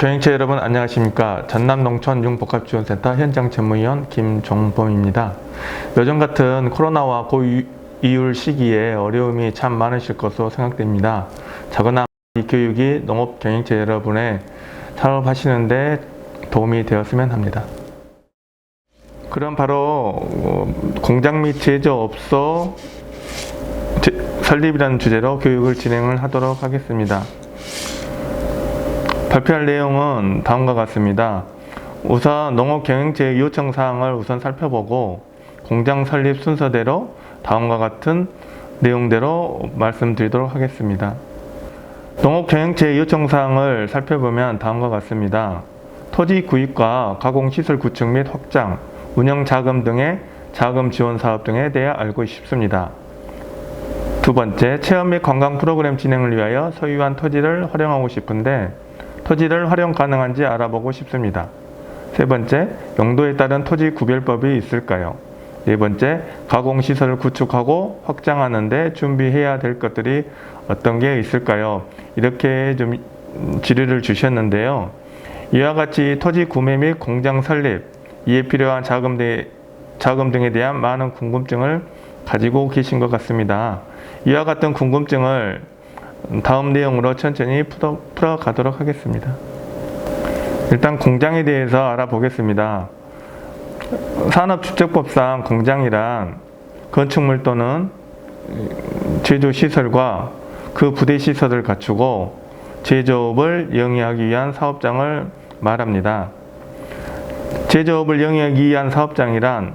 농업경영체 여러분 안녕하십니까. 전남농촌융복합지원센터 현장 전무위원 김종범입니다. 요즘 같은 코로나와 고이율 시기에 어려움이 참 많으실 것으로 생각됩니다. 작은 이 교육이 농업경영체 여러분의 사업하시는데 도움이 되었으면 합니다. 그럼 바로 공장 및 제조업소 설립이라는 주제로 교육을 진행을 하도록 하겠습니다. 발표할 내용은 다음과 같습니다. 우선 농업경영체 요청사항을 우선 살펴보고 공장 설립 순서대로 다음과 같은 내용대로 말씀드리도록 하겠습니다. 농업경영체 요청사항을 살펴보면 다음과 같습니다. 토지 구입과 가공시설 구축 및 확장, 운영자금 등의 자금 지원 사업 등에 대해 알고 싶습니다. 두 번째, 체험 및 관광 프로그램 진행을 위하여 소유한 토지를 활용하고 싶은데 토지를 활용 가능한지 알아보고 싶습니다. 세 번째, 용도에 따른 토지 구별법이 있을까요? 네 번째, 가공시설을 구축하고 확장하는데 준비해야 될 것들이 어떤 게 있을까요? 이렇게 좀 질의를 주셨는데요. 이와 같이 토지 구매 및 공장 설립, 이에 필요한 자금 등에 대한 많은 궁금증을 가지고 계신 것 같습니다. 이와 같은 궁금증을 다음 내용으로 천천히 풀어가도록 하겠습니다. 일단 공장에 대해서 알아보겠습니다. 산업주택법상 공장이란 건축물 또는 제조시설과 그 부대시설을 갖추고 제조업을 영위하기 위한 사업장을 말합니다. 제조업을 영위하기 위한 사업장이란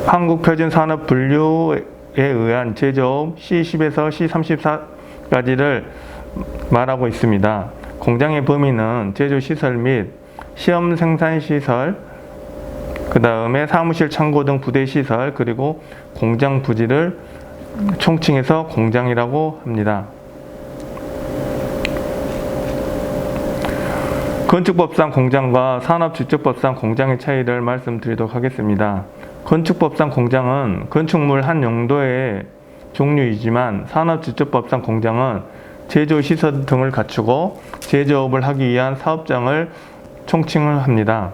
한국표준산업분류에 의한 제조업 C10에서 C34까지를 말하고 있습니다. 공장의 범위는 제조시설 및 시험 생산시설, 그 다음에 사무실, 창고 등 부대시설, 그리고 공장 부지를 총칭해서 공장이라고 합니다. 건축법상 공장과 산업주택법상 공장의 차이를 말씀드리도록 하겠습니다. 건축법상 공장은 건축물 한 용도의 종류이지만 산업주택법상 공장은 제조시설 등을 갖추고 제조업을 하기 위한 사업장을 총칭을 합니다.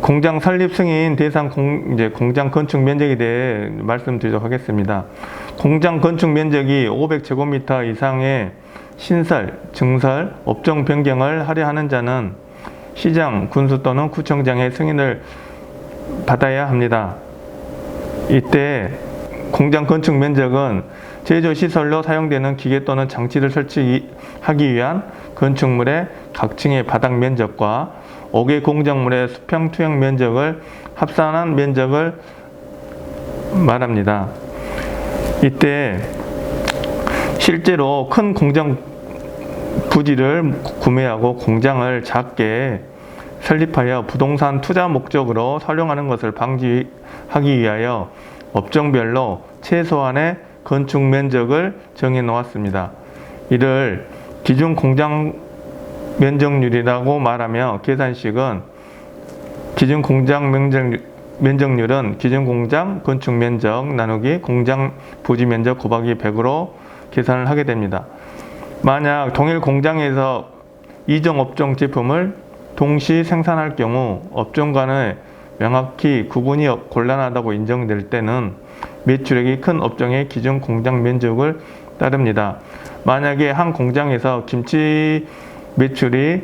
공장 설립 승인 대상 공장 건축 면적에 대해 말씀드리도록 하겠습니다. 공장 건축 면적이 500제곱미터 이상의 신설, 증설, 업종 변경을 하려 하는 자는 시장, 군수 또는 구청장의 승인을 받아야 합니다. 이때 공장 건축 면적은 제조시설로 사용되는 기계 또는 장치를 설치하기 위한 건축물의 각 층의 바닥 면적과 5개 공작물의 수평 투영 면적을 합산한 면적을 말합니다. 이때 실제로 큰 공장 부지를 구매하고 공장을 작게 설립하여 부동산 투자 목적으로 활용하는 것을 방지하기 위하여 업종별로 최소한의 건축 면적을 정해 놓았습니다. 이를 기준 공장 면적률이라고 말하며 계산식은 기준 공장 면적률은 기준 공장 건축 면적 나누기 공장 부지 면적 곱하기 100으로 계산을 하게 됩니다. 만약 동일 공장에서 이종 업종 제품을 동시 생산할 경우 업종 간에 명확히 구분이 곤란하다고 인정될 때는 매출액이 큰 업종의 기준 공장 면적을 따릅니다. 만약에 한 공장에서 김치 매출이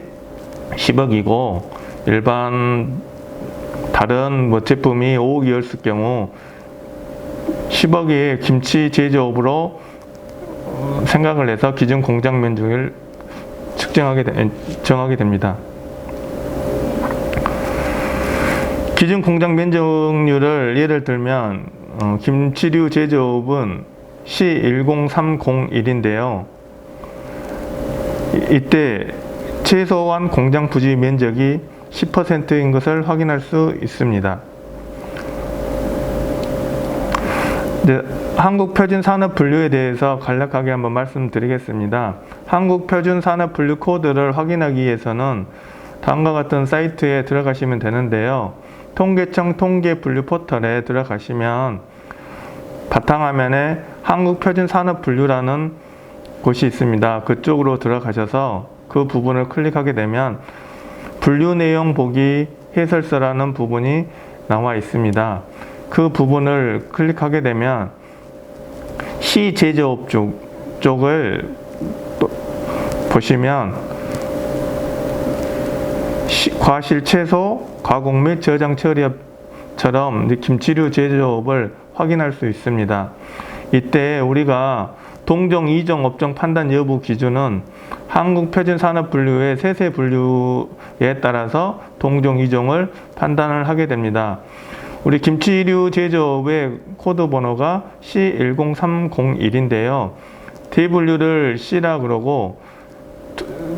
10억이고 일반 다른 제품이 5억이었을 경우 10억의 김치 제조업으로 생각을 해서 기준 공장 면적을 정하게 됩니다. 기준 공장 면적률을 예를 들면 김치류 제조업은 C10301인데요. 이때 최소한 공장 부지 면적이 10%인 것을 확인할 수 있습니다. 한국표준산업분류에 대해서 간략하게 한번 말씀드리겠습니다. 한국표준산업분류 코드를 확인하기 위해서는 다음과 같은 사이트에 들어가시면 되는데요. 통계청 통계분류 포털에 들어가시면 바탕화면에 한국표준산업분류라는 곳이 있습니다. 그쪽으로 들어가셔서 그 부분을 클릭하게 되면 분류 내용 보기 해설서라는 부분이 나와 있습니다. 그 부분을 클릭하게 되면 시제조업 쪽을 보시면 과실 채소, 가공 및 저장 처리업처럼 김치류 제조업을 확인할 수 있습니다. 이때 우리가 동종, 이종, 업종 판단 여부 기준은 한국표준산업분류의 세세 분류에 따라서 동종, 이종을 판단을 하게 됩니다. 우리 김치류 제조업의 코드 번호가 C10301인데요. 대분류를 C라 그러고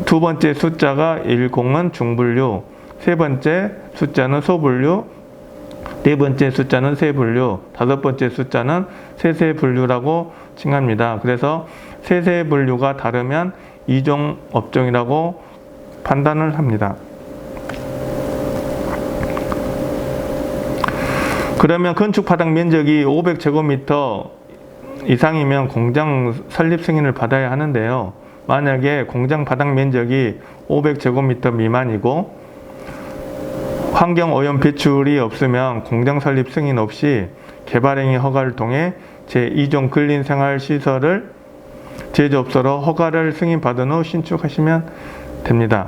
두 번째 숫자가 10은 중분류, 세 번째 숫자는 소분류, 네 번째 숫자는 세분류, 다섯 번째 숫자는 세세분류라고 칭합니다. 그래서 세세분류가 다르면 이종 업종이라고 판단을 합니다. 그러면 건축 바닥 면적이 500제곱미터 이상이면 공장 설립 승인을 받아야 하는데요. 만약에 공장 바닥 면적이 500제곱미터 미만이고 환경오염 배출이 없으면 공장 설립 승인 없이 개발행위 허가를 통해 제2종 근린생활시설을 제조업소로 허가를 승인받은 후 신축하시면 됩니다.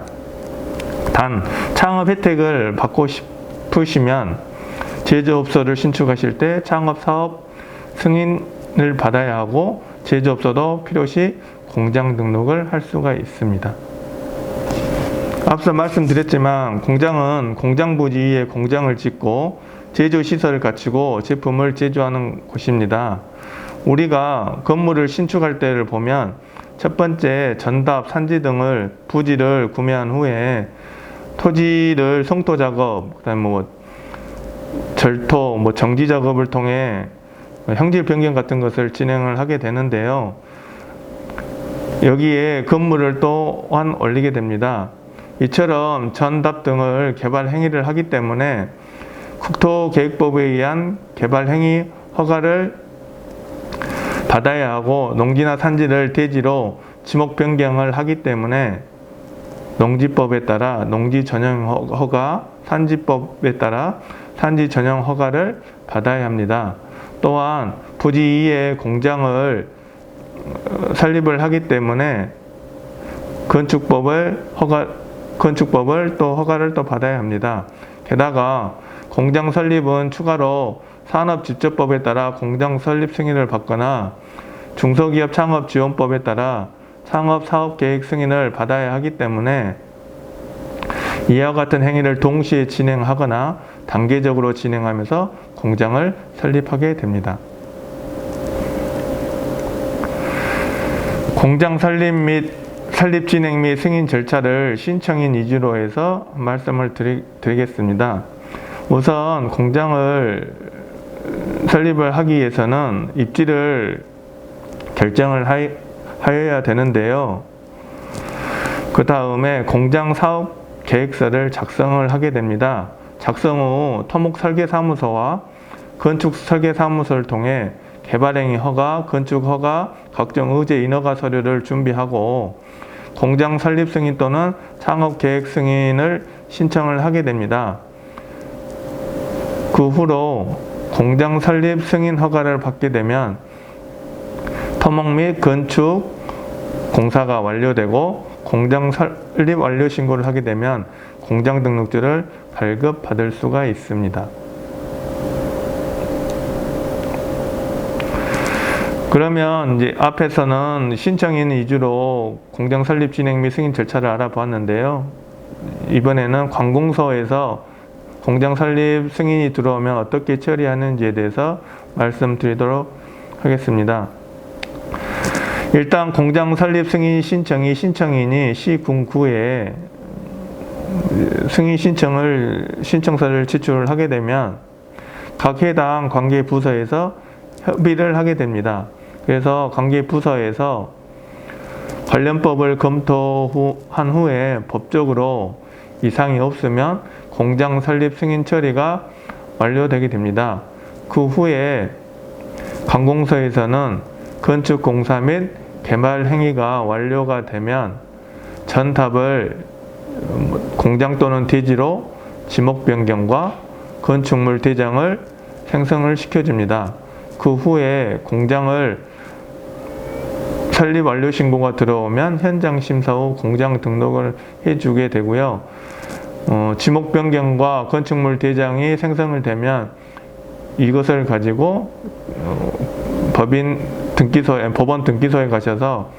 단, 창업 혜택을 받고 싶으시면 제조업소를 신축하실 때 창업사업 승인을 받아야 하고 제조업소도 필요시 공장 등록을 할 수가 있습니다. 앞서 말씀드렸지만 공장은 공장 부지에 공장을 짓고 제조시설을 갖추고 제품을 제조하는 곳입니다. 우리가 건물을 신축할 때를 보면 첫 번째 전답, 산지 등을 부지를 구매한 후에 토지를 성토 작업, 그다음에 절토, 정지 작업을 통해 형질 변경 같은 것을 진행을 하게 되는데요. 여기에 건물을 또한 올리게 됩니다. 이처럼 전답 등을 개발 행위를 하기 때문에 국토계획법에 의한 개발 행위 허가를 받아야 하고 농지나 산지를 대지로 지목 변경을 하기 때문에 농지법에 따라 농지 전용 허가, 산지법에 따라 산지 전용 허가를 받아야 합니다. 또한 부지 위에 공장을 설립을 하기 때문에 건축법을 또 허가를 또 받아야 합니다. 게다가 공장 설립은 추가로 산업집적법에 따라 공장 설립 승인을 받거나 중소기업 창업지원법에 따라 창업사업계획 승인을 받아야 하기 때문에 이와 같은 행위를 동시에 진행하거나 단계적으로 진행하면서 공장을 설립하게 됩니다. 공장 설립 진행 및 승인 절차를 신청인 위주로 해서 말씀을 드리겠습니다. 우선 공장을 설립을 하기 위해서는 입지를 결정을 하여야 되는데요. 그 다음에 공장 사업 계획서를 작성을 하게 됩니다. 작성 후 토목설계사무소와 건축설계사무소를 통해 개발행위 허가, 건축허가, 각종 의제 인허가 서류를 준비하고 공장 설립 승인 또는 창업계획 승인을 신청을 하게 됩니다. 그 후로 공장 설립 승인 허가를 받게 되면 토목 및 건축 공사가 완료되고 공장 설립 완료 신고를 하게 되면 공장 등록증을 발급받을 수가 있습니다. 그러면 이제 앞에서는 신청인 위주로 공장 설립 진행 및 승인 절차를 알아보았는데요. 이번에는 관공서에서 공장 설립 승인이 들어오면 어떻게 처리하는지에 대해서 말씀드리도록 하겠습니다. 일단 공장 설립 승인 신청이 신청인이 시군구에 승인 신청서를 제출을 하게 되면 각 해당 관계 부서에서 협의를 하게 됩니다. 그래서 관계 부서에서 관련법을 검토한 후에 법적으로 이상이 없으면 공장 설립 승인 처리가 완료되게 됩니다. 그 후에 관공서에서는 건축공사 및 개발 행위가 완료가 되면 전탑을 공장 또는 대지로 지목 변경과 건축물 대장을 생성을 시켜줍니다. 그 후에 공장을 설립 완료 신고가 들어오면 현장 심사 후 공장 등록을 해주게 되고요. 지목 변경과 건축물 대장이 생성을 되면 이것을 가지고 법원 등기소에 가셔서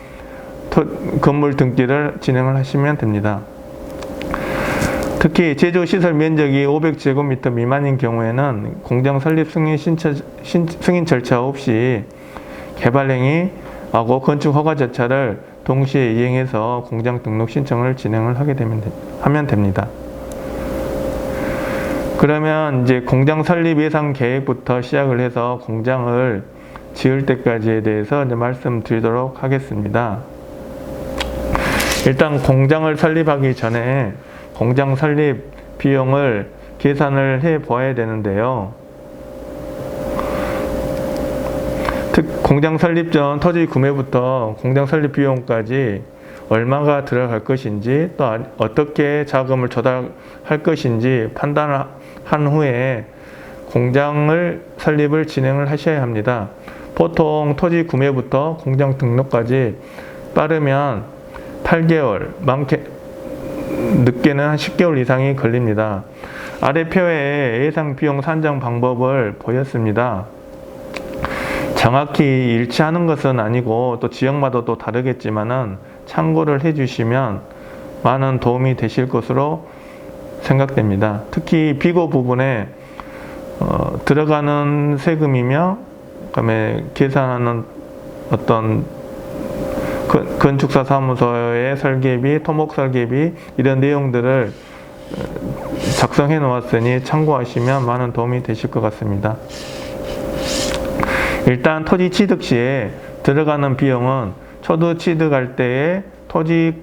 건물 등기를 진행을 하시면 됩니다. 특히 제조시설 면적이 500제곱미터 미만인 경우에는 공장 설립 승인 절차 없이 개발행위하고 건축 허가 절차를 동시에 이행해서 공장 등록 신청을 진행을 하면 됩니다. 그러면 이제 공장 설립 예상 계획부터 시작을 해서 공장을 지을 때까지에 대해서 이제 말씀드리도록 하겠습니다. 일단 공장을 설립하기 전에 공장 설립 비용을 계산을 해 보아야 되는데요. 공장 설립 전 토지 구매부터 공장 설립 비용까지 얼마가 들어갈 것인지 또 어떻게 자금을 조달할 것인지 판단을 한 후에 공장을 설립을 진행을 하셔야 합니다. 보통 토지 구매부터 공장 등록까지 빠르면 8개월, 늦게는 한 10개월 이상이 걸립니다. 아래 표에 예상 비용 산정 방법을 보였습니다. 정확히 일치하는 것은 아니고 또 지역마다 또 다르겠지만은 참고를 해주시면 많은 도움이 되실 것으로 생각됩니다. 특히 비고 부분에 들어가는 세금이며 그다음에 계산하는 어떤 건축사 사무소의 설계비, 토목 설계비 이런 내용들을 작성해 놓았으니 참고하시면 많은 도움이 되실 것 같습니다. 일단 토지 취득 시에 들어가는 비용은 초도 취득할 때의 토지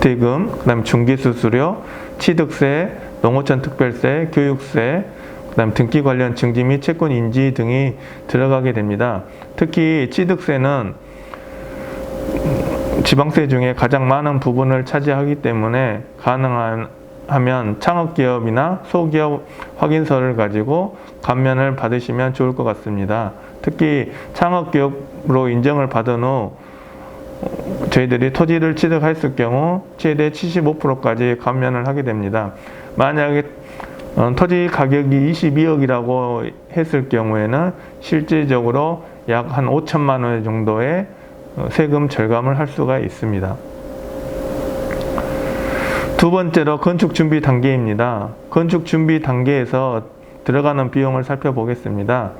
대금, 그 다음에 중개수수료, 취득세, 농어촌 특별세, 교육세, 그 다음 등기 관련 증지 및 채권 인지 등이 들어가게 됩니다. 특히 취득세는 지방세 중에 가장 많은 부분을 차지하기 때문에 가능하면 창업기업이나 소기업 확인서를 가지고 감면을 받으시면 좋을 것 같습니다. 특히 창업기업으로 인정을 받은 후 저희들이 토지를 취득했을 경우 최대 75%까지 감면을 하게 됩니다. 만약에 토지 가격이 22억이라고 했을 경우에는 실질적으로 약 한 5천만 원 정도의 세금 절감을 할 수가 있습니다. 두 번째로 건축 준비 단계입니다. 건축 준비 단계에서 들어가는 비용을 살펴보겠습니다.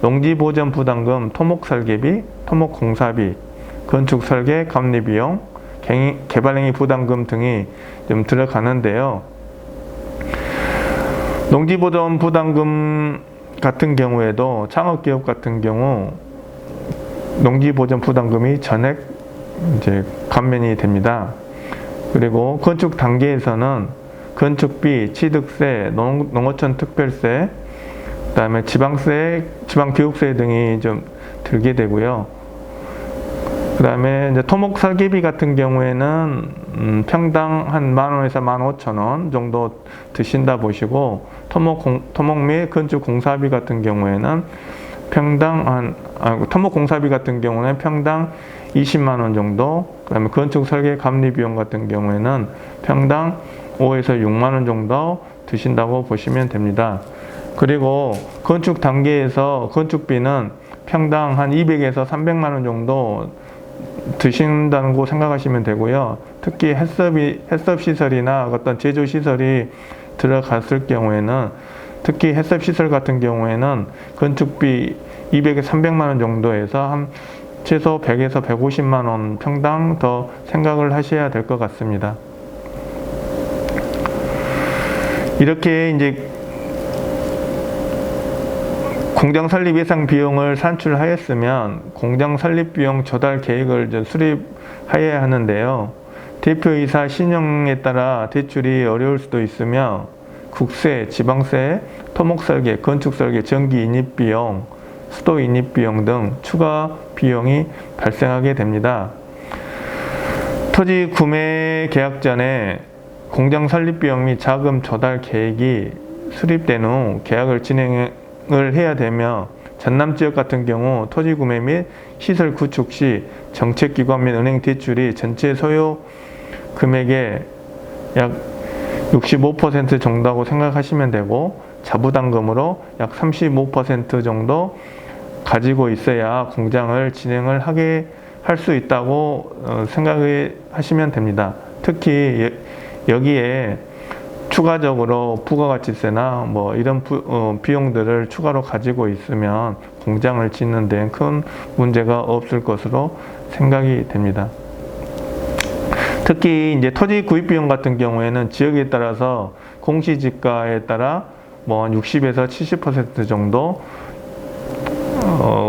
농지 보전 부담금, 토목 설계비, 토목 공사비, 건축 설계 감리 비용, 개발행위 부담금 등이 좀 들어가는데요. 농지 보전 부담금 같은 경우에도 창업기업 같은 경우 농지 보전 부담금이 전액 이제 감면이 됩니다. 그리고 건축 단계에서는 건축비, 취득세, 농어촌 특별세, 그다음에 지방세, 지방교육세 등이 좀 들게 되고요. 그다음에 이제 토목 설계비 같은 경우에는 평당 한 10,000원에서 15,000원 정도 드신다 보시고 토목 및 건축 공사비 같은 경우에는 토목 공사비 같은 경우는 평당 20만 원 정도, 그다음에 건축 설계 감리 비용 같은 경우에는 평당 5에서 6만 원 정도 드신다고 보시면 됩니다. 그리고 건축 단계에서 건축비는 평당 한 200에서 300만 원 정도 드신다는 거 생각하시면 되고요. 특히 해썹 시설이나 어떤 제조 시설이 들어갔을 경우에는 특히 해썹 시설 같은 경우에는 건축비 200에서 300만 원 정도에서 한 최소 100에서 150만 원 평당 더 생각을 하셔야 될 것 같습니다. 이렇게 이제 공장 설립 예상 비용을 산출하였으면 공장 설립 비용 조달 계획을 수립하여야 하는데요. 대표이사 신용에 따라 대출이 어려울 수도 있으며 국세, 지방세, 토목 설계, 건축 설계, 전기 인입 비용, 수도 인입 비용 등 추가 비용이 발생하게 됩니다. 토지 구매 계약 전에 공장 설립 비용 및 자금 조달 계획이 수립된 후 계약을 진행을 해야 되며, 전남 지역 같은 경우 토지 구매 및 시설 구축 시 정책기관 및 은행 대출이 전체 소요 금액의 약 65% 정도라고 생각하시면 되고, 자부담금으로 약 35% 정도 가지고 있어야 공장을 진행을 하게 할 수 있다고 생각하시면 됩니다. 특히 여기에 추가적으로 부가가치세나 뭐 이런 비용들을 추가로 가지고 있으면 공장을 짓는 데는 큰 문제가 없을 것으로 생각이 됩니다. 특히 이제 토지 구입 비용 같은 경우에는 지역에 따라서 공시지가에 따라 뭐 60에서 70% 정도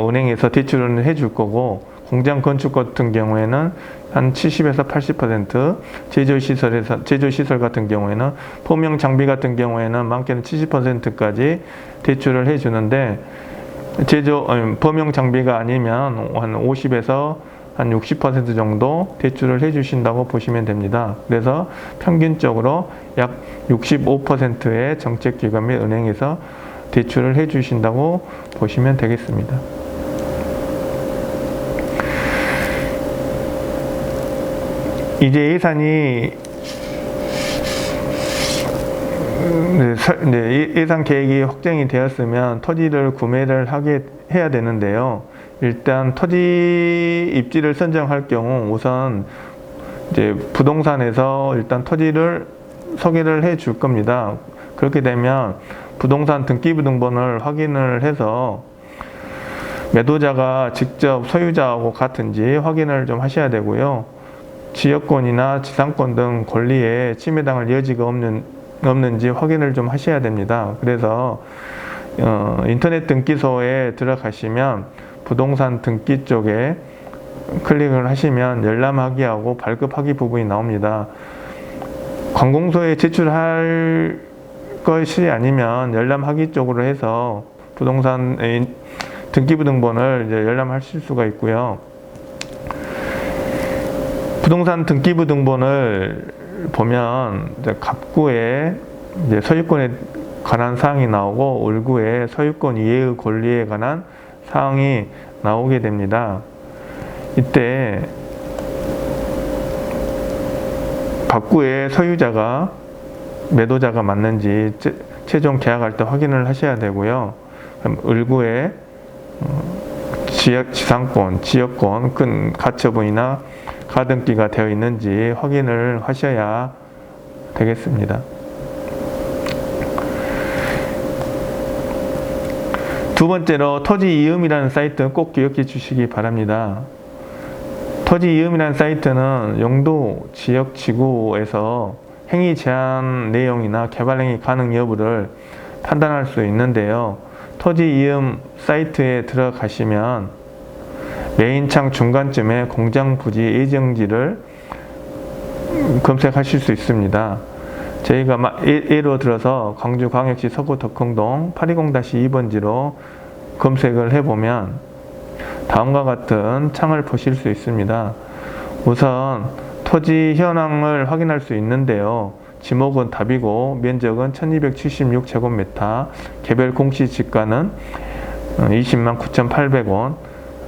은행에서 대출을 해줄 거고, 공장 건축 같은 경우에는 한 70에서 80%, 제조시설 같은 경우에는 포명 장비 같은 경우에는 많게는 70%까지 대출을 해주는데, 포명 장비가 아니면 한 50에서 한 60% 정도 대출을 해주신다고 보시면 됩니다. 그래서 평균적으로 약 65%의 정책기관 및 은행에서 대출을 해주신다고 보시면 되겠습니다. 이제 예산 계획이 확정이 되었으면 토지를 구매를 해야 되는데요. 일단 토지 입지를 선정할 경우 우선 이제 부동산에서 일단 토지를 소개를 해 줄 겁니다. 그렇게 되면 부동산 등기부등본을 확인을 해서 매도자가 직접 소유자하고 같은지 확인을 좀 하셔야 되고요. 지역권이나 지상권 등 권리에 침해당할 여지가 없는지 확인을 좀 하셔야 됩니다. 그래서 인터넷 등기소에 들어가시면 부동산 등기 쪽에 클릭을 하시면 열람하기하고 발급하기 부분이 나옵니다. 관공서에 제출할 것이 아니면 열람하기 쪽으로 해서 부동산 등기부등본을 이제 열람하실 수가 있고요. 부동산 등기부등본을 보면 이제 갑구에 이제 소유권에 관한 사항이 나오고, 을구에 소유권 이해의 권리에 관한 사항이 나오게 됩니다. 이때 갑구의 소유자가 매도자가 맞는지 최종 계약할 때 확인을 하셔야 되고요. 그럼 을구에 지상권, 지역권, 가처분이나 가등기가 되어 있는지 확인을 하셔야 되겠습니다. 두 번째로 토지 이음이라는 사이트 꼭 기억해 주시기 바랍니다. 토지 이음이라는 사이트는 용도, 지역, 지구에서 행위 제한 내용이나 개발 행위 가능 여부를 판단할 수 있는데요. 토지 이음 사이트에 들어가시면 메인 창 중간쯤에 공장 부지 예정지를 검색하실 수 있습니다. 저희가 예로 들어서 광주광역시 서구 덕흥동 820-2번지로 검색을 해보면 다음과 같은 창을 보실 수 있습니다. 우선 토지 현황을 확인할 수 있는데요. 지목은 답이고 면적은 1276제곱미터, 개별 공시지가는 20만 9,800원,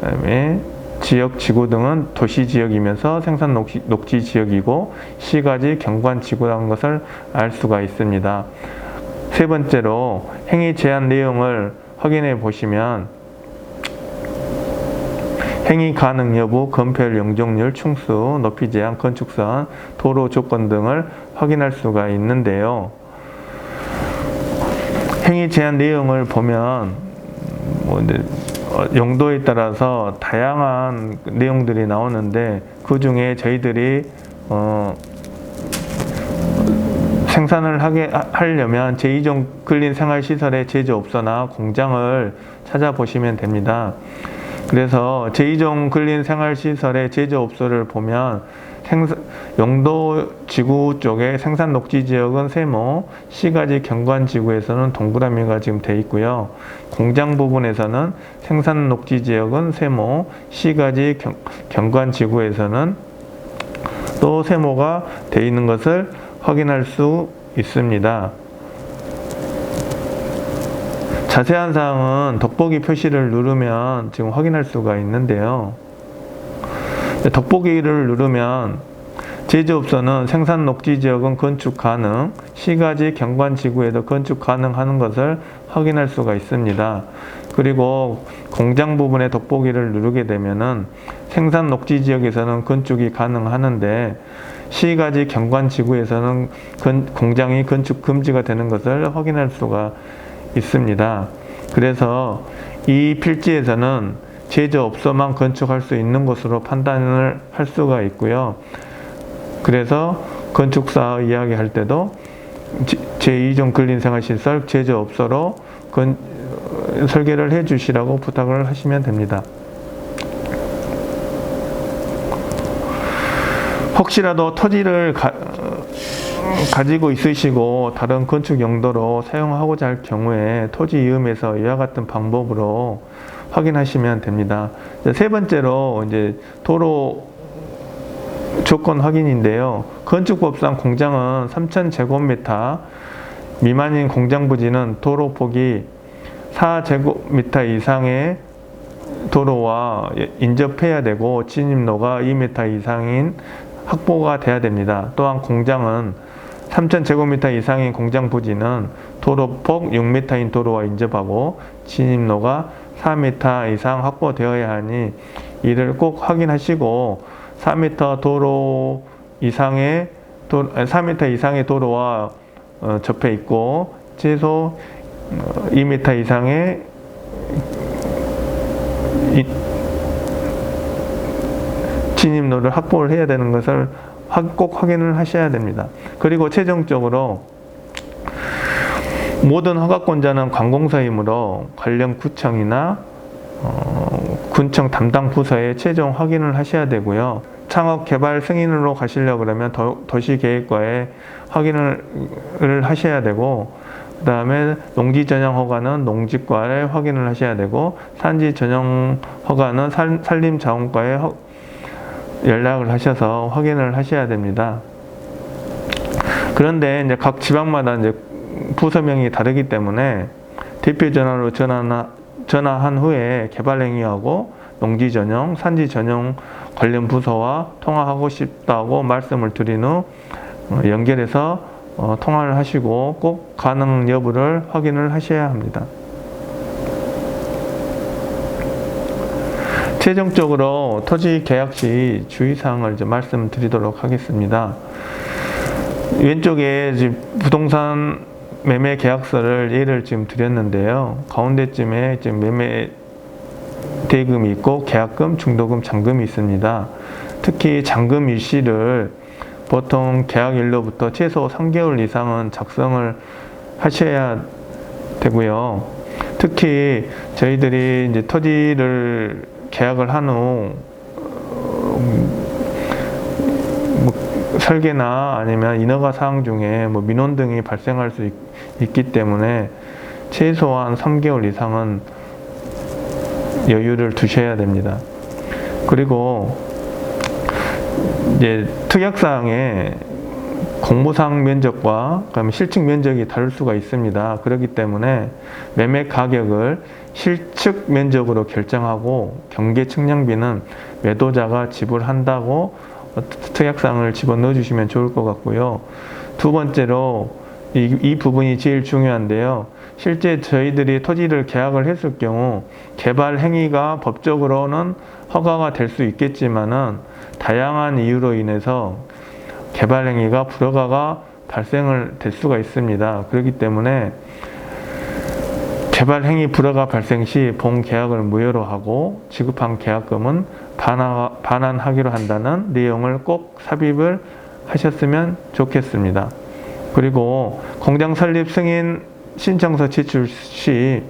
그다음에 지역, 지구 등은 도시지역이면서 생산 녹지지역이고 시가지 경관지구라는 것을 알 수가 있습니다. 세 번째로 행위 제한 내용을 확인해 보시면 행위 가능 여부, 건폐율, 용적률, 충수, 높이 제한, 건축선, 도로 조건 등을 확인할 수가 있는데요. 행위 제한 내용을 보면 용도에 따라서 다양한 내용들이 나오는데, 그 중에 저희들이 생산을 하려면 제2종 근린생활시설의 제조업소나 공장을 찾아보시면 됩니다. 그래서 제2종 근린생활시설의 제조업소를 보면 용도지구 쪽에 생산 녹지 지역은 세모, 시가지 경관 지구에서는 동그라미가 지금 돼 있고요. 공장 부분에서는 생산 녹지 지역은 세모, 시가지 경관 지구에서는 또 세모가 돼 있는 것을 확인할 수 있습니다. 자세한 사항은 돋보기 표시를 누르면 지금 확인할 수가 있는데요. 돋보기를 누르면 제조업소는 생산 녹지 지역은 건축 가능, 시가지 경관 지구에도 건축 가능하는 것을 확인할 수가 있습니다. 그리고 공장 부분에 돋보기를 누르게 되면은 생산 녹지 지역에서는 건축이 가능하는데 시가지 경관 지구에서는 공장이 건축 금지가 되는 것을 확인할 수가 있습니다. 그래서 이 필지에서는 제조업소만 건축할 수 있는 것으로 판단을 할 수가 있고요. 그래서 건축사 이야기할 때도 제2종 근린생활시설 제조업소로 설계를 해 주시라고 부탁을 하시면 됩니다. 혹시라도 토지를 가지고 있으시고 다른 건축 용도로 사용하고자 할 경우에 토지 이음에서 이와 같은 방법으로 확인하시면 됩니다. 세 번째로 이제 도로 조건 확인인데요. 건축법상 공장은 3,000제곱미터 미만인 공장 부지는 도로 폭이 4제곱미터 이상의 도로와 인접해야 되고 진입로가 2m 이상인 확보가 돼야 됩니다. 또한 공장은 3,000제곱미터 이상인 공장 부지는 도로폭 6m인 도로와 인접하고 진입로가 4m 이상 확보되어야 하니 이를 꼭 확인하시고 4m 도로 이상의 4m 이상의 도로와 접해 있고 최소 2m 이상의 진입로를 확보를 해야 되는 것을 꼭 확인을 하셔야 됩니다. 그리고 최종적으로 모든 허가권자는 관공서이므로 관련 구청이나 군청 담당 부서에 최종 확인을 하셔야 되고요. 창업 개발 승인으로 가시려고 그러면 도시계획과에 확인을 하셔야 되고, 그 다음에 농지 전용 허가는 농지과에 확인을 하셔야 되고, 산지 전용 허가는 산림자원과에 연락을 하셔서 확인을 하셔야 됩니다. 그런데 이제 각 지방마다 이제 부서명이 다르기 때문에 대표 전화로 전화한 후에 개발행위하고 농지 전용, 산지 전용 관련 부서와 통화하고 싶다고 말씀을 드린 후 연결해서 통화를 하시고 꼭 가능 여부를 확인을 하셔야 합니다. 최종적으로 토지 계약 시 주의사항을 이제 말씀드리도록 하겠습니다. 왼쪽에 지금 부동산 매매 계약서를 예를 지금 드렸는데요. 가운데쯤에 지금 매매 대금이 있고 계약금, 중도금, 잔금이 있습니다. 특히 잔금 일시를 보통 계약일로부터 최소 3개월 이상은 작성을 하셔야 되고요. 특히 저희들이 이제 토지를 계약을 한 후 설계나 아니면 인허가 사항 중에 민원 등이 발생할 수 있기 때문에 최소한 3개월 이상은 여유를 두셔야 됩니다. 그리고 이제 특약사항에 공모상 면적과 그다음에 실측 면적이 다를 수가 있습니다. 그렇기 때문에 매매 가격을 실측 면적으로 결정하고 경계 측량비는 매도자가 지불한다고 특약사항을 집어넣어 주시면 좋을 것 같고요. 두 번째로 이 부분이 제일 중요한데요. 실제 저희들이 토지를 계약을 했을 경우 개발 행위가 법적으로는 허가가 될 수 있겠지만은 다양한 이유로 인해서 개발 행위가 불허가가 발생을 될 수가 있습니다. 그렇기 때문에 개발 행위 불허가 발생 시 본 계약을 무효로 하고 지급한 계약금은 반환하기로 한다는 내용을 꼭 삽입을 하셨으면 좋겠습니다. 그리고 공장 설립 승인 신청서 제출 시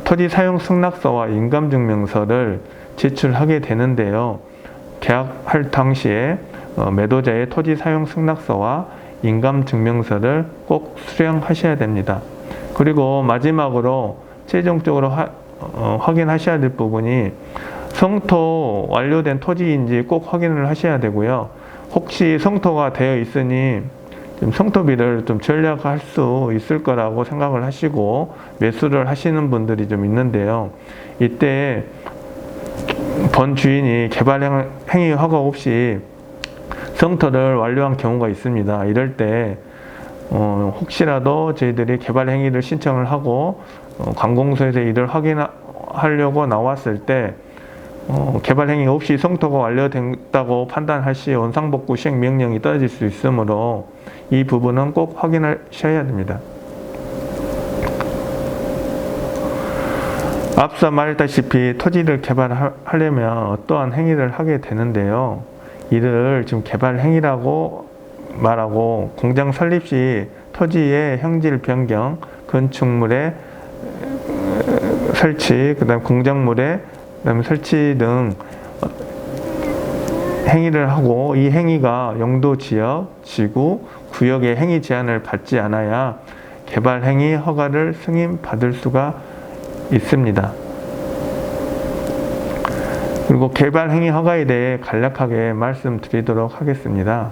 토지 사용 승낙서와 인감증명서를 제출하게 되는데요. 계약할 당시에 매도자의 토지 사용 승낙서와 인감증명서를 꼭 수령하셔야 됩니다. 그리고 마지막으로 최종적으로 확인하셔야 될 부분이 성토 완료된 토지인지 꼭 확인을 하셔야 되고요. 혹시 성토가 되어 있으니 성토비를 좀 절약할 수 있을 거라고 생각을 하시고 매수를 하시는 분들이 좀 있는데요. 이때 본 주인이 개발 행위 허가 없이 성토를 완료한 경우가 있습니다. 이럴 때 혹시라도 저희들이 개발 행위를 신청을 하고 관공서에서 이를 확인하려고 나왔을 때 개발 행위 없이 성토가 완료됐다고 판단할 시 원상복구 시행 명령이 떨어질 수 있으므로 이 부분은 꼭 확인하셔야 됩니다. 앞서 말했다시피 토지를 개발하려면 어떠한 행위를 하게 되는데요. 이를 지금 개발 행위라고 말하고 공장 설립 시 토지의 형질 변경, 건축물의 설치, 그다음 공작물의 그다음에 설치 등 행위를 하고 이 행위가 용도 지역, 지구, 구역의 행위 제한을 받지 않아야 개발 행위 허가를 승인받을 수가 있습니다. 그리고 개발 행위 허가에 대해 간략하게 말씀드리도록 하겠습니다.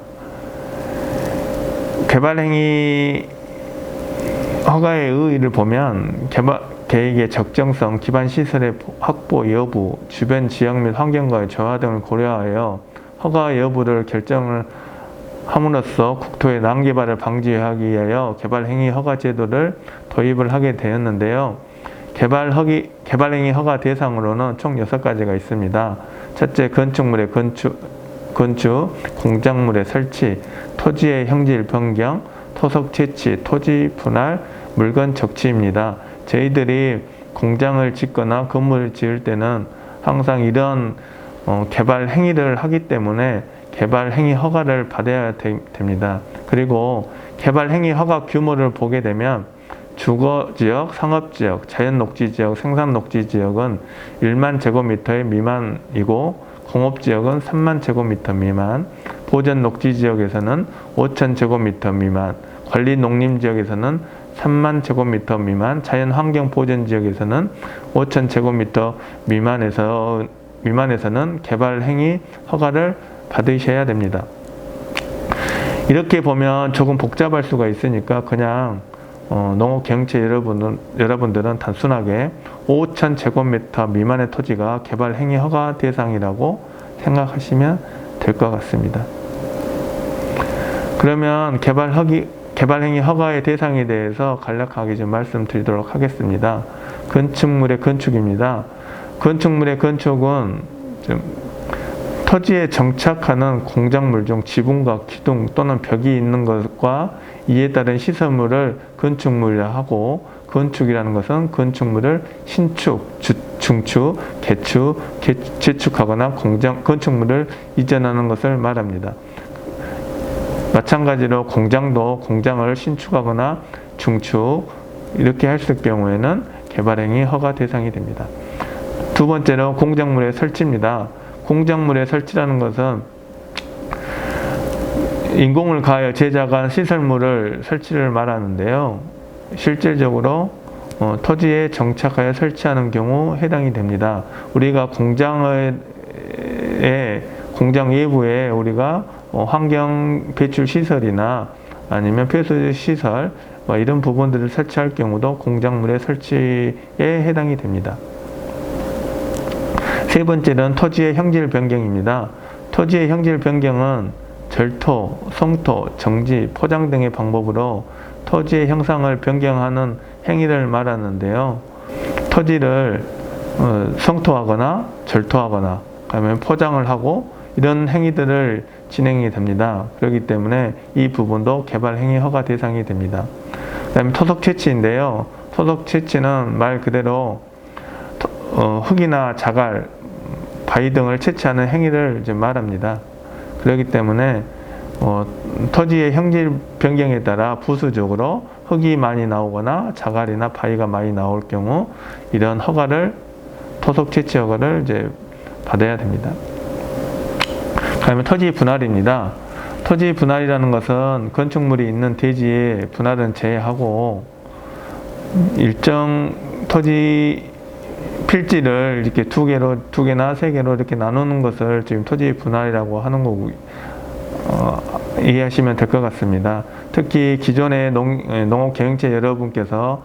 개발 행위 허가의 의의를 보면 개발 계획의 적정성, 기반 시설의 확보 여부, 주변 지역 및 환경과의 조화 등을 고려하여 허가 여부를 결정을 함으로써 국토의 난개발을 방지하기 위하여 개발행위 허가 제도를 도입을 하게 되었는데요. 개발행위 허가 대상으로는 총 6가지가 있습니다. 첫째, 건축물의 건축, 공작물의 설치, 토지의 형질 변경, 토속 채취, 토지 분할, 물건 적치입니다. 저희들이 공장을 짓거나 건물을 지을 때는 항상 이런 개발 행위를 하기 때문에 개발 행위 허가를 받아야 됩니다. 그리고 개발 행위 허가 규모를 보게 되면 주거지역, 상업지역, 자연녹지지역, 생산녹지지역은 1만 제곱미터의 미만이고 공업지역은 3만 제곱미터 미만, 보전녹지지역에서는 5천 제곱미터 미만, 관리농림지역에서는 3만 제곱미터 미만, 자연환경보전지역에서는 5천 제곱미터 미만에서는 개발행위 허가를 받으셔야 됩니다. 이렇게 보면 조금 복잡할 수가 있으니까 그냥 농업경영체 여러분들은 단순하게 5천 제곱미터 미만의 토지가 개발행위 허가 대상이라고 생각하시면 될 것 같습니다. 그러면 개발행위 허가의 대상에 대해서 간략하게 좀 말씀드리도록 하겠습니다. 건축물의 건축입니다. 건축물의 건축은 토지에 정착하는 공작물 중 지붕과 기둥 또는 벽이 있는 것과 이에 따른 시설물을 건축물이라 하고, 건축이라는 것은 건축물을 신축, 중축, 개축, 재축하거나 건축물을 이전하는 것을 말합니다. 마찬가지로 공장도 공장을 신축하거나 중축 이렇게 했을 경우에는 개발행위 허가 대상이 됩니다. 두 번째로 공작물의 설치입니다. 공작물의 설치라는 것은 인공을 가하여 제작한 시설물을 설치를 말하는데요. 실질적으로 토지에 정착하여 설치하는 경우 해당이 됩니다. 우리가 공장 외부에 우리가 환경 배출 시설이나 아니면 폐수 시설 이런 부분들을 설치할 경우도 공작물의 설치에 해당이 됩니다. 세 번째는 토지의 형질 변경입니다. 토지의 형질 변경은 절토, 성토, 정지, 포장 등의 방법으로 토지의 형상을 변경하는 행위를 말하는데요. 토지를 성토하거나 절토하거나 아니면 포장을 하고 이런 행위들을 진행이 됩니다. 그렇기 때문에 이 부분도 개발행위 허가 대상이 됩니다. 그 다음에 토속 채취인데요. 토속 채취는 말 그대로 흙이나 자갈, 바위 등을 채취하는 행위를 이제 말합니다. 그렇기 때문에 토지의 형질 변경에 따라 부수적으로 흙이 많이 나오거나 자갈이나 바위가 많이 나올 경우 이런 허가를 토속 채취 허가를 이제 받아야 됩니다. 그다음에 토지 분할입니다. 토지 분할이라는 것은 건축물이 있는 대지의 분할은 제외하고 일정 토지 필지를 이렇게 두 개나 세 개로 이렇게 나누는 것을 지금 토지 분할이라고 하는 거고, 이해하시면 될 것 같습니다. 특히 기존의 농업 경영체 여러분께서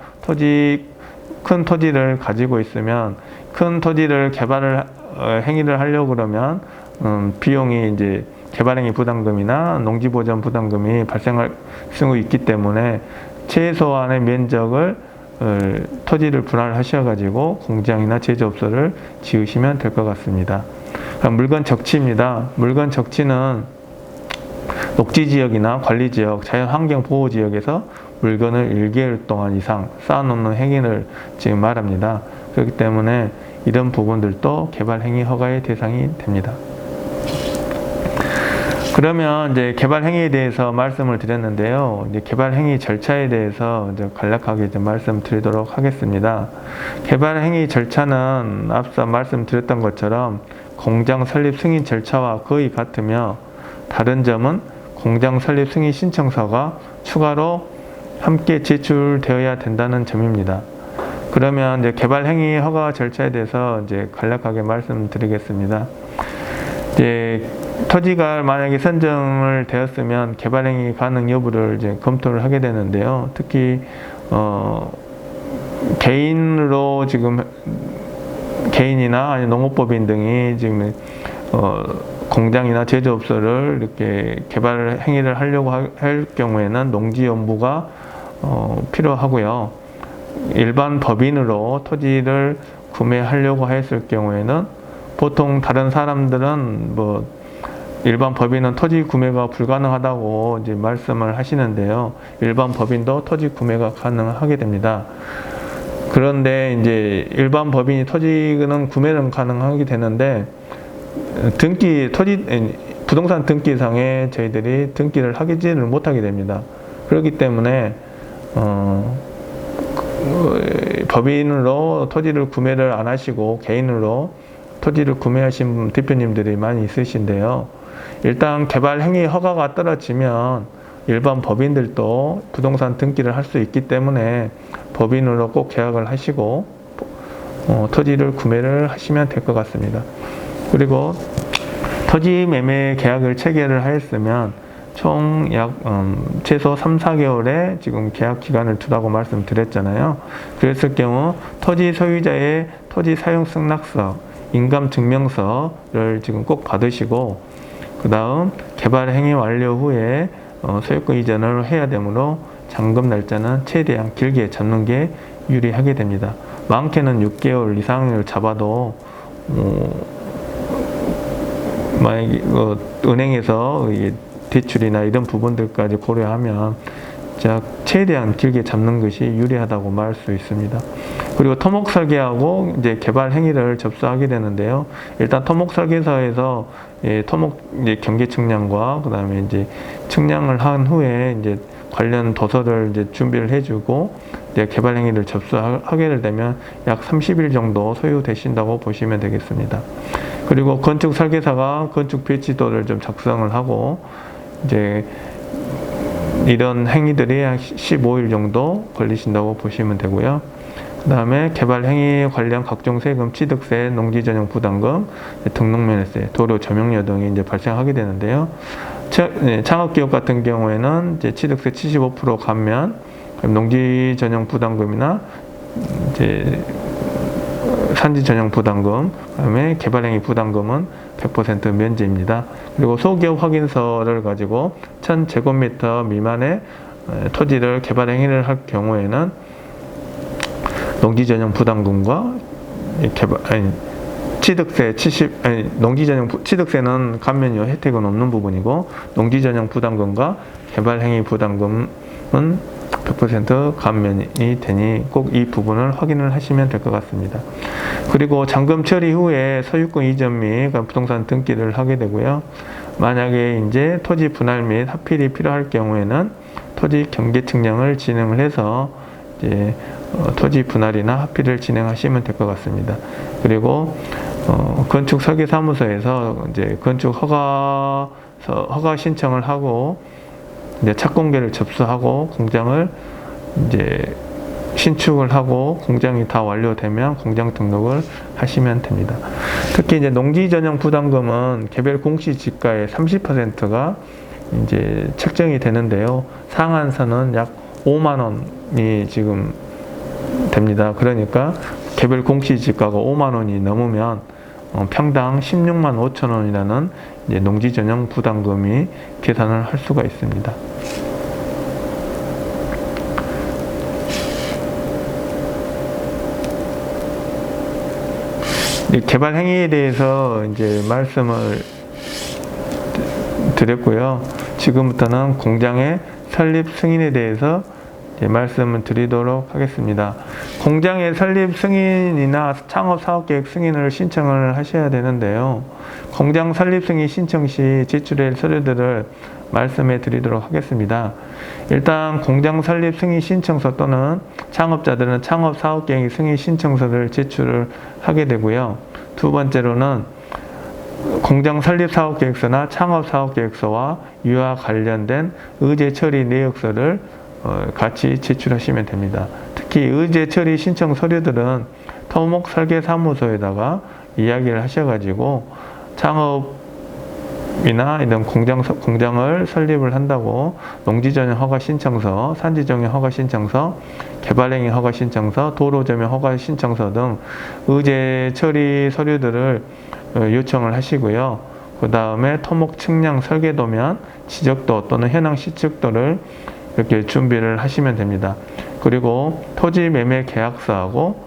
큰 토지를 가지고 있으면 큰 토지를 행위를 하려고 그러면 비용이 이제 개발행위 부담금이나 농지보전 부담금이 발생할 수 있기 때문에 최소한의 면적을 토지를 분할하셔가지고 공장이나 제조업소를 지으시면 될 것 같습니다. 물건 적치입니다. 물건 적치는 녹지지역이나 관리지역, 자연환경보호지역에서 물건을 1개월 동안 이상 쌓아놓는 행위를 지금 말합니다. 그렇기 때문에 이런 부분들도 개발행위 허가의 대상이 됩니다. 그러면 이제 개발행위에 대해서 말씀을 드렸는데요. 이제 개발행위 절차에 대해서 이제 간략하게 좀 말씀드리도록 하겠습니다. 개발행위 절차는 앞서 말씀드렸던 것처럼 공장 설립 승인 절차와 거의 같으며 다른 점은 공장 설립 승인 신청서가 추가로 함께 제출되어야 된다는 점입니다. 그러면 이제 개발행위 허가 절차에 대해서 이제 간략하게 말씀드리겠습니다. 이제 토지가 만약에 선정을 되었으면 개발행위 가능 여부를 이제 검토를 하게 되는데요. 특히 개인으로 지금 개인이나 아니 농업법인 등이 지금 공장이나 제조업소를 이렇게 개발 행위를 하려고 할 경우에는 농지연부가 필요하고요. 일반 법인으로 토지를 구매하려고 했을 경우에는 보통 다른 사람들은 일반 법인은 토지 구매가 불가능하다고 이제 말씀을 하시는데요. 일반 법인도 토지 구매가 가능하게 됩니다. 그런데 이제 일반 법인이 토지는 구매는 가능하게 되는데 부동산 등기상에 저희들이 등기를 하지를 못하게 됩니다. 그렇기 때문에 법인으로 토지를 구매를 안 하시고 개인으로 토지를 구매하신 대표님들이 많이 있으신데요. 일단 개발 행위 허가가 떨어지면 일반 법인들도 부동산 등기를 할 수 있기 때문에 법인으로 꼭 계약을 하시고 토지를 구매를 하시면 될 것 같습니다. 그리고 토지 매매 계약을 체결을 하였으면 총 최소 3, 4개월의 지금 계약 기간을 두라고 말씀드렸잖아요. 그랬을 경우 토지 소유자의 토지 사용 승낙서, 인감 증명서를 지금 꼭 받으시고, 그 다음 개발 행위 완료 후에 소유권 이전을 해야 되므로 잔금 날짜는 최대한 길게 잡는 게 유리하게 됩니다. 많게는 6개월 이상을 잡아도 만약에 은행에서 대출이나 이런 부분들까지 고려하면 최대한 길게 잡는 것이 유리하다고 말할 수 있습니다. 그리고 토목 설계하고 이제 개발 행위를 접수하게 되는데요. 일단 토목 설계서에서 토목 경계 측량과 그다음에 이제 측량을 한 후에 이제 관련 도서를 이제 준비를 해주고 이제 개발 행위를 접수하게 되면 약 30일 정도 소요되신다고 보시면 되겠습니다. 그리고 건축 설계사가 건축 배치도를 좀 작성을 하고 이제 이런 행위들이 한 15일 정도 걸리신다고 보시면 되고요. 그 다음에 개발 행위 관련 각종 세금, 취득세, 농지전용 부담금, 등록면허세, 도로 점용료 등이 이제 발생하게 되는데요. 창업기업 같은 경우에는 이제 취득세 75% 감면, 농지전용 부담금이나 이제 산지전용 부담금, 그다음에 개발행위 부담금은 100% 면제입니다. 그리고 소기업 확인서를 가지고 1000제곱미터 미만의 토지를 개발행위를 할 경우에는 농지전용 부담금과 취득세는 감면료 혜택은 없는 부분이고, 농지전용 부담금과 개발행위 부담금은 100% 감면이 되니 꼭 이 부분을 확인을 하시면 될 것 같습니다. 그리고 잔금 처리 후에 소유권 이전 및 부동산 등기를 하게 되고요. 만약에 이제 토지 분할 및 합필이 필요할 경우에는 토지 경계 측량을 진행을 해서 이제 토지 분할이나 합필을 진행하시면 될 것 같습니다. 그리고 건축 설계 사무소에서 이제 건축 허가 신청을 하고 이제 착공계를 접수하고 공장을 이제 신축을 하고 공장이 다 완료되면 공장 등록을 하시면 됩니다. 특히 이제 농지 전용 부담금은 개별 공시지가의 30%가 이제 책정이 되는데요. 상한선은 약 5만 원이 지금 됩니다. 그러니까 개별 공시지가가 5만 원이 넘으면 평당 16만 5천 원이라는 이제 농지 전용 부담금이 계산을 할 수가 있습니다. 개발 행위에 대해서 이제 말씀을 드렸고요. 지금부터는 공장의 설립 승인에 대해서 말씀을 드리도록 하겠습니다. 공장의 설립 승인이나 창업 사업계획 승인을 신청을 하셔야 되는데요. 공장 설립 승인 신청 시 제출할 서류들을 말씀해 드리도록 하겠습니다. 일단 공장 설립 승인 신청서 또는 창업자들은 창업 사업계획 승인 신청서를 제출을 하게 되고요. 두 번째로는 공장 설립 사업계획서나 창업 사업계획서와 이와 관련된 의제 처리 내역서를 같이 제출하시면 됩니다. 특히 의제 처리 신청 서류들은 토목 설계 사무소에다가 이야기를 하셔가지고 창업이나 이런 공장을 설립을 한다고 농지전용 허가 신청서, 산지정용 허가 신청서, 개발행위 허가 신청서, 도로점용 허가 신청서 등 의제 처리 서류들을 요청을 하시고요. 그 다음에 토목 측량 설계도면 지적도 또는 현황 시측도를 이렇게 준비를 하시면 됩니다. 그리고 토지 매매 계약서하고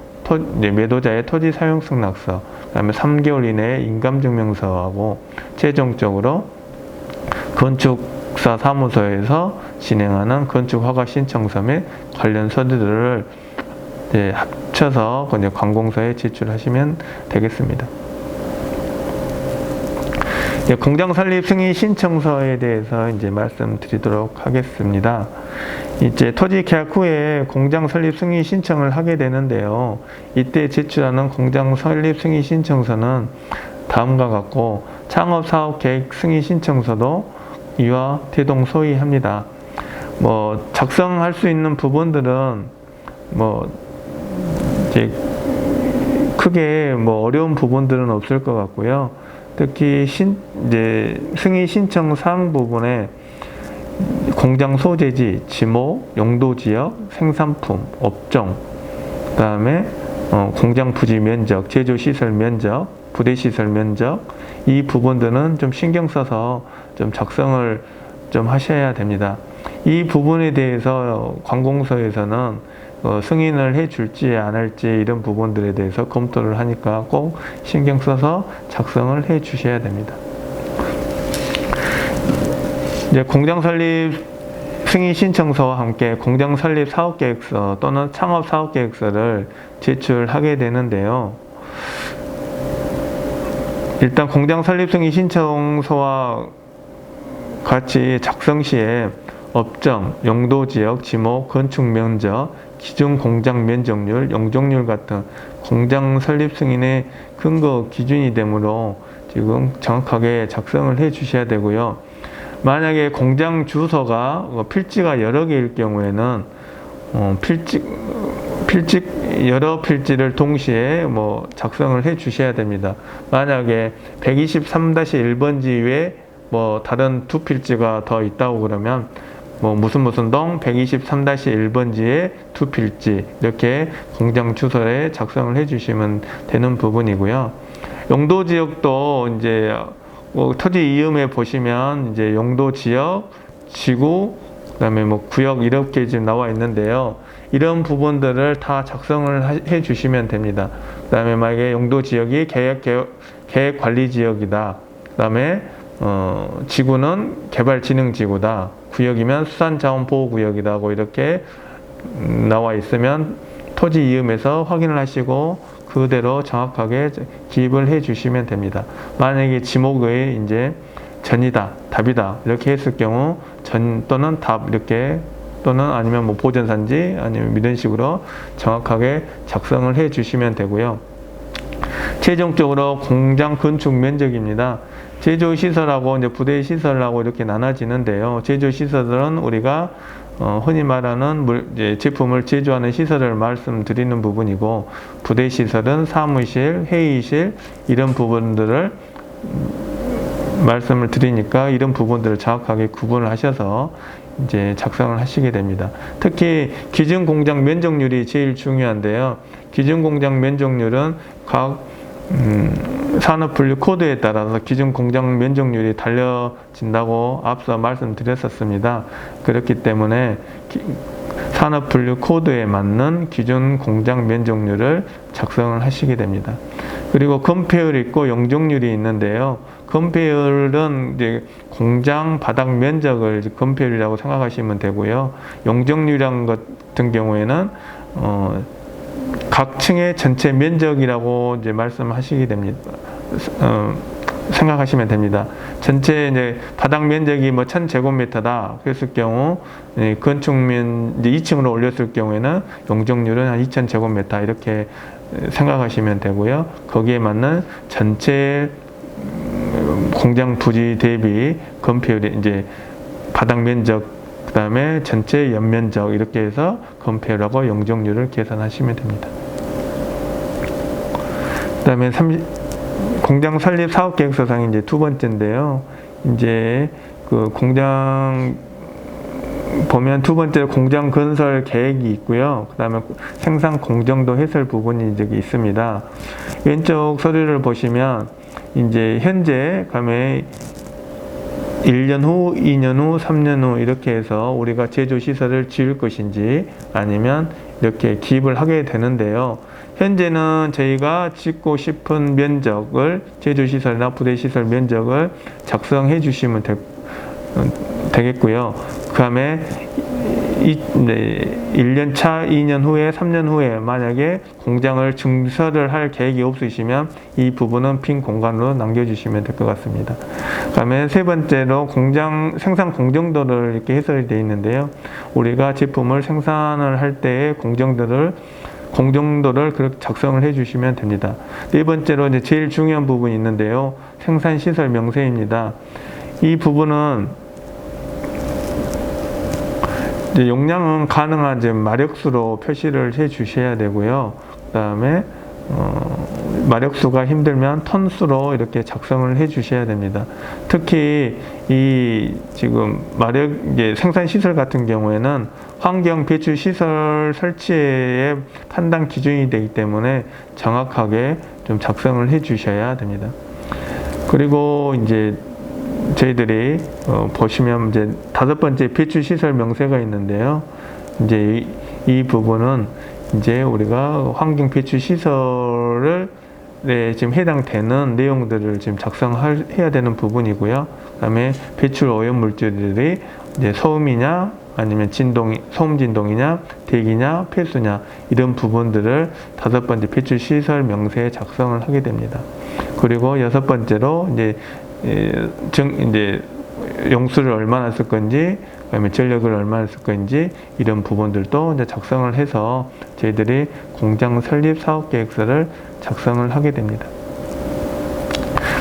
매도자의 토지 사용 승낙서, 그 다음에 3개월 이내에 인감증명서하고 최종적으로 건축사 사무소에서 진행하는 건축허가 신청서 및 관련 서류들을 합쳐서 관공서에 제출하시면 되겠습니다. 공장 설립 승인 신청서에 대해서 이제 말씀드리도록 하겠습니다. 이제 토지 계약 후에 공장 설립 승인 신청을 하게 되는데요. 이때 제출하는 공장 설립 승인 신청서는 다음과 같고 창업 사업 계획 승인 신청서도 이와 대동소이합니다. 작성할 수 있는 부분들은 이제 크게 어려운 부분들은 없을 것 같고요. 특히 이제 승인 신청 사항 부분에 공장 소재지, 지목, 용도 지역, 생산품, 업종, 그 다음에 공장 부지 면적, 제조 시설 면적, 부대 시설 면적, 이 부분들은 좀 신경 써서 좀 작성을 좀 하셔야 됩니다. 이 부분에 대해서 관공서에서는 승인을 해 줄지 안 할지 이런 부분들에 대해서 검토를 하니까 꼭 신경 써서 작성을 해 주셔야 됩니다. 이제 공장 설립 승인 신청서와 함께 공장 설립 사업계획서 또는 창업 사업계획서를 제출하게 되는데요. 일단 공장 설립 승인 신청서와 같이 작성 시에 업종, 용도 지역, 지목, 건축 면적, 기준 공장 면적률, 용적률 같은 공장 설립 승인의 근거 기준이 되므로 지금 정확하게 작성을 해 주셔야 되고요. 만약에 공장 주소가 필지가 여러 개일 경우에는 여러 필지를 동시에 작성을 해 주셔야 됩니다. 만약에 123-1번지 외에 다른 두 필지가 더 있다고 그러면 무슨 동 123-1번지에 두 필지 이렇게 공장 주소에 작성을 해 주시면 되는 부분이고요. 용도 지역도 이제 토지 이음에 보시면 이제 용도 지역, 지구, 그다음에 구역 이렇게 지금 나와 있는데요. 이런 부분들을 다 작성을 해 주시면 됩니다. 그다음에 만약에 용도 지역이 계획 관리 지역이다. 그다음에 지구는 개발진흥지구다. 구역이면 수산자원보호구역이다. 이렇게 나와 있으면 토지 이음에서 확인을 하시고 그대로 정확하게 기입을 해 주시면 됩니다. 만약에 지목의 이제 전이다, 답이다 이렇게 했을 경우 전 또는 답 이렇게 또는 아니면 보전산지 아니면 이런 식으로 정확하게 작성을 해 주시면 되고요. 최종적으로 공장 건축 면적입니다. 제조시설하고 이제 부대시설하고 이렇게 나눠지는데요. 제조시설은 우리가 흔히 말하는 이제 제품을 제조하는 시설을 말씀드리는 부분이고, 부대시설은 사무실, 회의실 이런 부분들을 말씀을 드리니까 이런 부분들을 정확하게 구분을 하셔서 이제 작성을 하시게 됩니다. 특히 기준 공장 면적률이 제일 중요한데요. 기준 공장 면적률은 각 산업분류 코드에 따라서 기준 공장 면적률이 달려진다고 앞서 말씀드렸었습니다. 그렇기 때문에 산업분류 코드에 맞는 기준 공장 면적률을 작성을 하시게 됩니다. 그리고 건폐율이 있고 용적률이 있는데요. 건폐율은 이제 공장 바닥 면적을 건폐율이라고 생각하시면 되고요. 용적률이란 것 같은 경우에는 각 층의 전체 면적이라고 이제 말씀하시게 됩니다. 생각하시면 됩니다. 전체 이제 바닥 면적이 뭐 1000제곱미터다. 그랬을 경우 건축면 이제 2층으로 올렸을 경우에는 용적률은 한 2000제곱미터 이렇게 생각하시면 되고요. 거기에 맞는 전체 공장 부지 대비 건폐율이 이제 바닥 면적 그다음에 전체 연면적 이렇게 해서 건폐율하고 용적률을 계산하시면 됩니다. 그다음에 공장 설립 사업 계획서상이 이제 두 번째인데요. 이제 그 공장 보면 두 번째로 공장 건설 계획이 있고요. 그다음에 생산 공정도 해설 부분이 이제 있습니다. 왼쪽 서류를 보시면 이제 현재 그다음에 1년 후, 2년 후, 3년 후 이렇게 해서 우리가 제조 시설을 지을 것인지 아니면 이렇게 기입을 하게 되는데요. 현재는 저희가 짓고 싶은 면적을 제조시설이나 부대시설 면적을 작성해 주시면 되겠고요. 그 다음에 1년 차, 2년 후에, 3년 후에 만약에 공장을 증설을 할 계획이 없으시면 이 부분은 빈 공간으로 남겨주시면 될 것 같습니다. 그 다음에 세 번째로 생산 공정도를 이렇게 해설이 되어 있는데요. 우리가 제품을 생산을 할 때의 공정도를 그렇게 작성을 해 주시면 됩니다. 네 번째로 이제 제일 중요한 부분이 있는데요. 생산시설 명세입니다. 이 부분은 이제 용량은 가능한 마력수로 표시를 해 주셔야 되고요. 그 다음에 마력수가 힘들면 톤수로 이렇게 작성을 해 주셔야 됩니다. 특히 이 지금 생산 시설 같은 경우에는 환경 배출 시설 설치의 판단 기준이 되기 때문에 정확하게 좀 작성을 해 주셔야 됩니다. 그리고 이제 저희들이 보시면 이제 다섯 번째 배출 시설 명세가 있는데요. 이제 이 부분은 이제 우리가 환경 배출 시설을 지금 해당되는 내용들을 지금 작성해야 되는 부분이고요. 그다음에 배출 오염 물질들이 이제 소음이냐 아니면 소음 진동이냐 대기냐 폐수냐 이런 부분들을 다섯 번째 배출 시설 명세에 작성을 하게 됩니다. 그리고 여섯 번째로 이제 용수를 얼마나 쓸 건지, 그다음에 전력을 얼마나 쓸 건지 이런 부분들도 이제 작성을 해서 저희들이 공장 설립 사업 계획서를 작성을 하게 됩니다.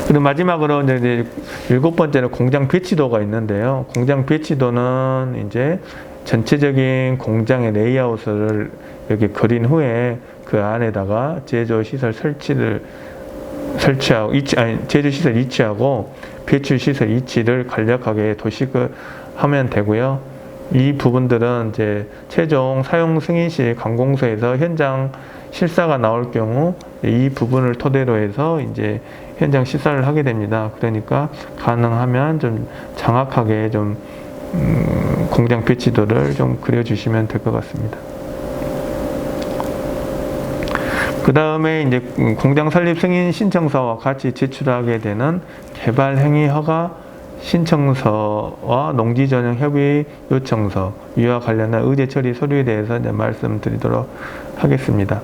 그리고 마지막으로 이제 일곱 번째는 공장 배치도가 있는데요. 공장 배치도는 이제 전체적인 공장의 레이아웃을 이렇게 그린 후에 그 안에다가 제조시설 설치하고 제조시설 위치하고 배출시설 위치를 간략하게 도식하면 되고요. 이 부분들은 이제 최종 사용 승인 시 관공서에서 현장 실사가 나올 경우 이 부분을 토대로 해서 이제 현장 실사를 하게 됩니다. 그러니까 가능하면 좀 정확하게 공장 배치도를 좀 그려주시면 될 것 같습니다. 그 다음에 이제 공장 설립 승인 신청서와 같이 제출하게 되는 개발 행위 허가 신청서와 농지 전용 협의 요청서 이와 관련한 의제 처리 서류에 대해서 이제 말씀드리도록 하겠습니다.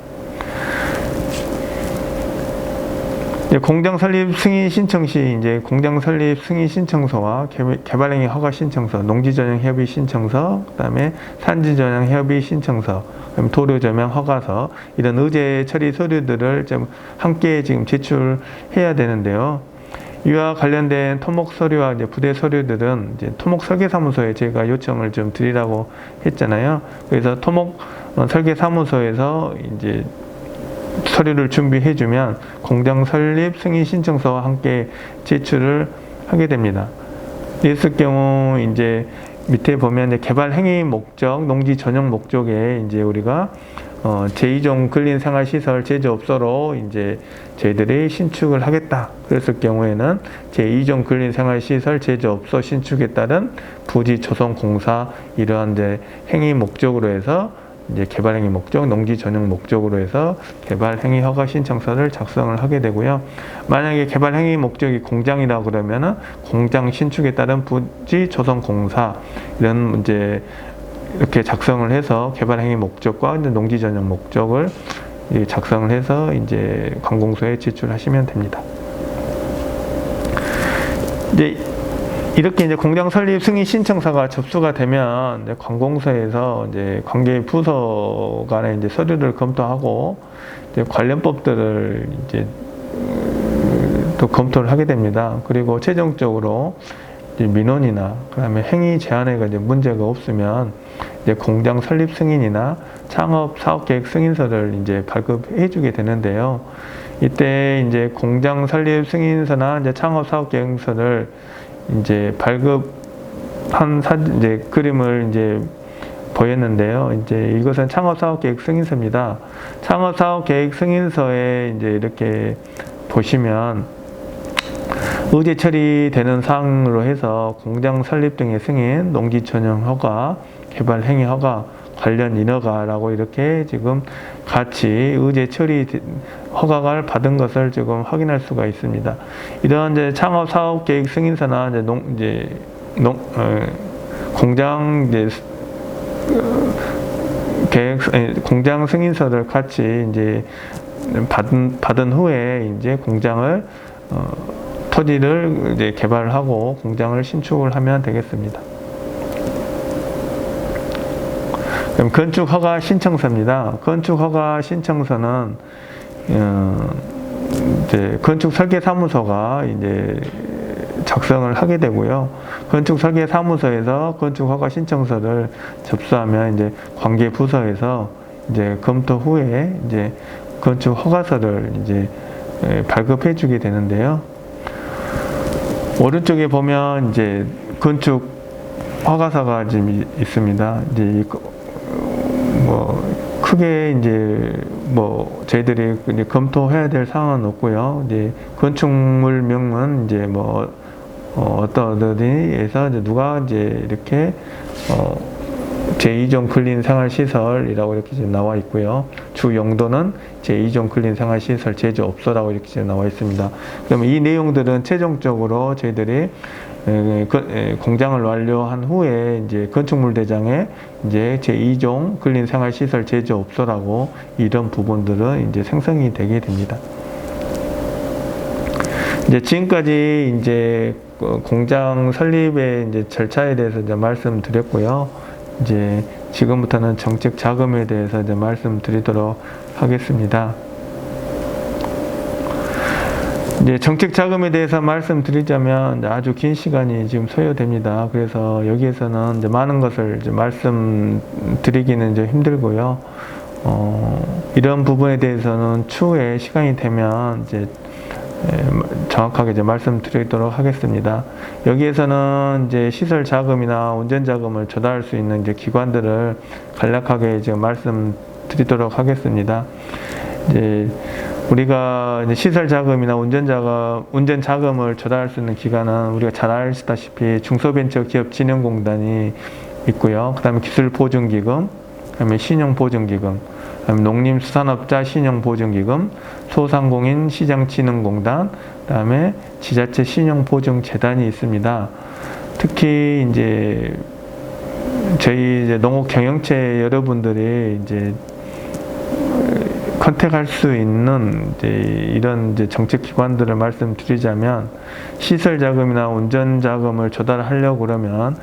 이제 공장 설립 승인 신청 시 이제 공장 설립 승인 신청서와 개발행위 허가 신청서, 농지 전용 협의 신청서, 그다음에 산지 전용 협의 신청서, 그다음에 도로 조명 허가서 이런 의제 처리 서류들을 좀 함께 지금 제출해야 되는데요. 이와 관련된 토목 서류와 이제 부대 서류들은 이제 토목 설계사무소에 제가 요청을 좀 드리라고 했잖아요. 그래서 토목 설계사무소에서 이제 서류를 준비해주면 공장 설립 승인 신청서와 함께 제출을 하게 됩니다. 이랬을 경우 이제 밑에 보면 이제 개발 행위 목적, 농지 전용 목적에 이제 우리가 제2종 근린생활시설 제조업소로 이제 저희들이 신축을 하겠다. 그랬을 경우에는 제2종 근린생활시설 제조업소 신축에 따른 부지 조성공사 이러한 이제 행위 목적으로 해서 이제 개발행위 목적, 농지 전용 목적으로 해서 개발행위 허가 신청서를 작성을 하게 되고요. 만약에 개발행위 목적이 공장이라 그러면은 공장 신축에 따른 부지 조성 공사 이런 이제 이렇게 작성을 해서 개발행위 목적과 농지 전용 목적을 작성을 해서 이제 관공서에 제출하시면 됩니다. 이렇게 이제 공장 설립 승인 신청서가 접수가 되면 이제 관공서에서 이제 관계 부서 간에 이제 서류를 검토하고 이제 관련법들을 이제 또 검토를 하게 됩니다. 그리고 최종적으로 이제 민원이나 그다음에 행위 제한에 이제 문제가 없으면 이제 공장 설립 승인이나 창업 사업 계획 승인서를 이제 발급해 주게 되는데요. 이때 이제 공장 설립 승인서나 이제 창업 사업 계획서를 이제 발급한 이제 그림을 이제 보였는데요. 이제 이것은 창업사업계획 승인서입니다. 창업사업계획 승인서에 이제 이렇게 보시면 의제 처리되는 사항으로 해서 공장 설립 등의 승인, 농지 전용 허가, 개발 행위 허가, 관련 인허가라고 이렇게 지금 같이 의제 처리 허가를 받은 것을 지금 확인할 수가 있습니다. 이런 이제 창업 사업 계획 승인서나 공장 공장 승인서를 같이 이제 받은 후에 이제 공장을 토지를 이제 개발하고 공장을 신축을 하면 되겠습니다. 그럼 건축허가 신청서입니다. 건축허가 신청서는 이제 건축설계사무소가 이제 작성을 하게 되고요. 건축설계사무소에서 건축허가 신청서를 접수하면 이제 관계 부서에서 이제 검토 후에 이제 건축허가서를 이제 발급해 주게 되는데요. 오른쪽에 보면 이제 건축 허가서가 지금 있습니다. 이제 크게 이제 저희들이 이제 검토해야 될 사항은 없고요. 이제 건축물명은 이제 어떤 어디에서 이제 누가 이제 이렇게 제2종 근린생활시설이라고 이렇게 이제 나와 있고요. 주 용도는 제2종 근린생활시설 제조업소라고 이렇게 이제 나와 있습니다. 그러면 이 내용들은 최종적으로 저희들이 공장을 완료한 후에 이제 건축물 대장에 이제 제2종 근린생활시설 제조업소라고 이런 부분들은 이제 생성이 되게 됩니다. 이제 지금까지 이제 공장 설립의 이제 절차에 대해서 이제 말씀드렸고요. 이제 지금부터는 정책 자금에 대해서 이제 말씀드리도록 하겠습니다. 이제 정책 자금에 대해서 말씀드리자면 아주 긴 시간이 지금 소요됩니다. 그래서 여기에서는 이제 많은 것을 이제 말씀드리기는 이제 힘들고요. 이런 부분에 대해서는 추후에 시간이 되면 이제 정확하게 이제 말씀드리도록 하겠습니다. 여기에서는 이제 시설 자금이나 운전 자금을 조달할 수 있는 이제 기관들을 간략하게 지금 말씀드리도록 하겠습니다. 이제 우리가 이제 시설 자금이나 운전 자금을 조달할 수 있는 기관은 우리가 잘 아시다시피 중소벤처기업진흥공단이 있고요. 그다음에 기술보증기금, 그다음에 신용보증기금, 그다음에 농림수산업자 신용보증기금, 소상공인 시장진흥공단, 그다음에 지자체 신용보증재단이 있습니다. 특히 이제 저희 이제 농업 경영체 여러분들이 이제 컨택할 수 있는 이제 이런 이제 정책 기관들을 말씀드리자면, 시설 자금이나 운전 자금을 조달하려고 그러면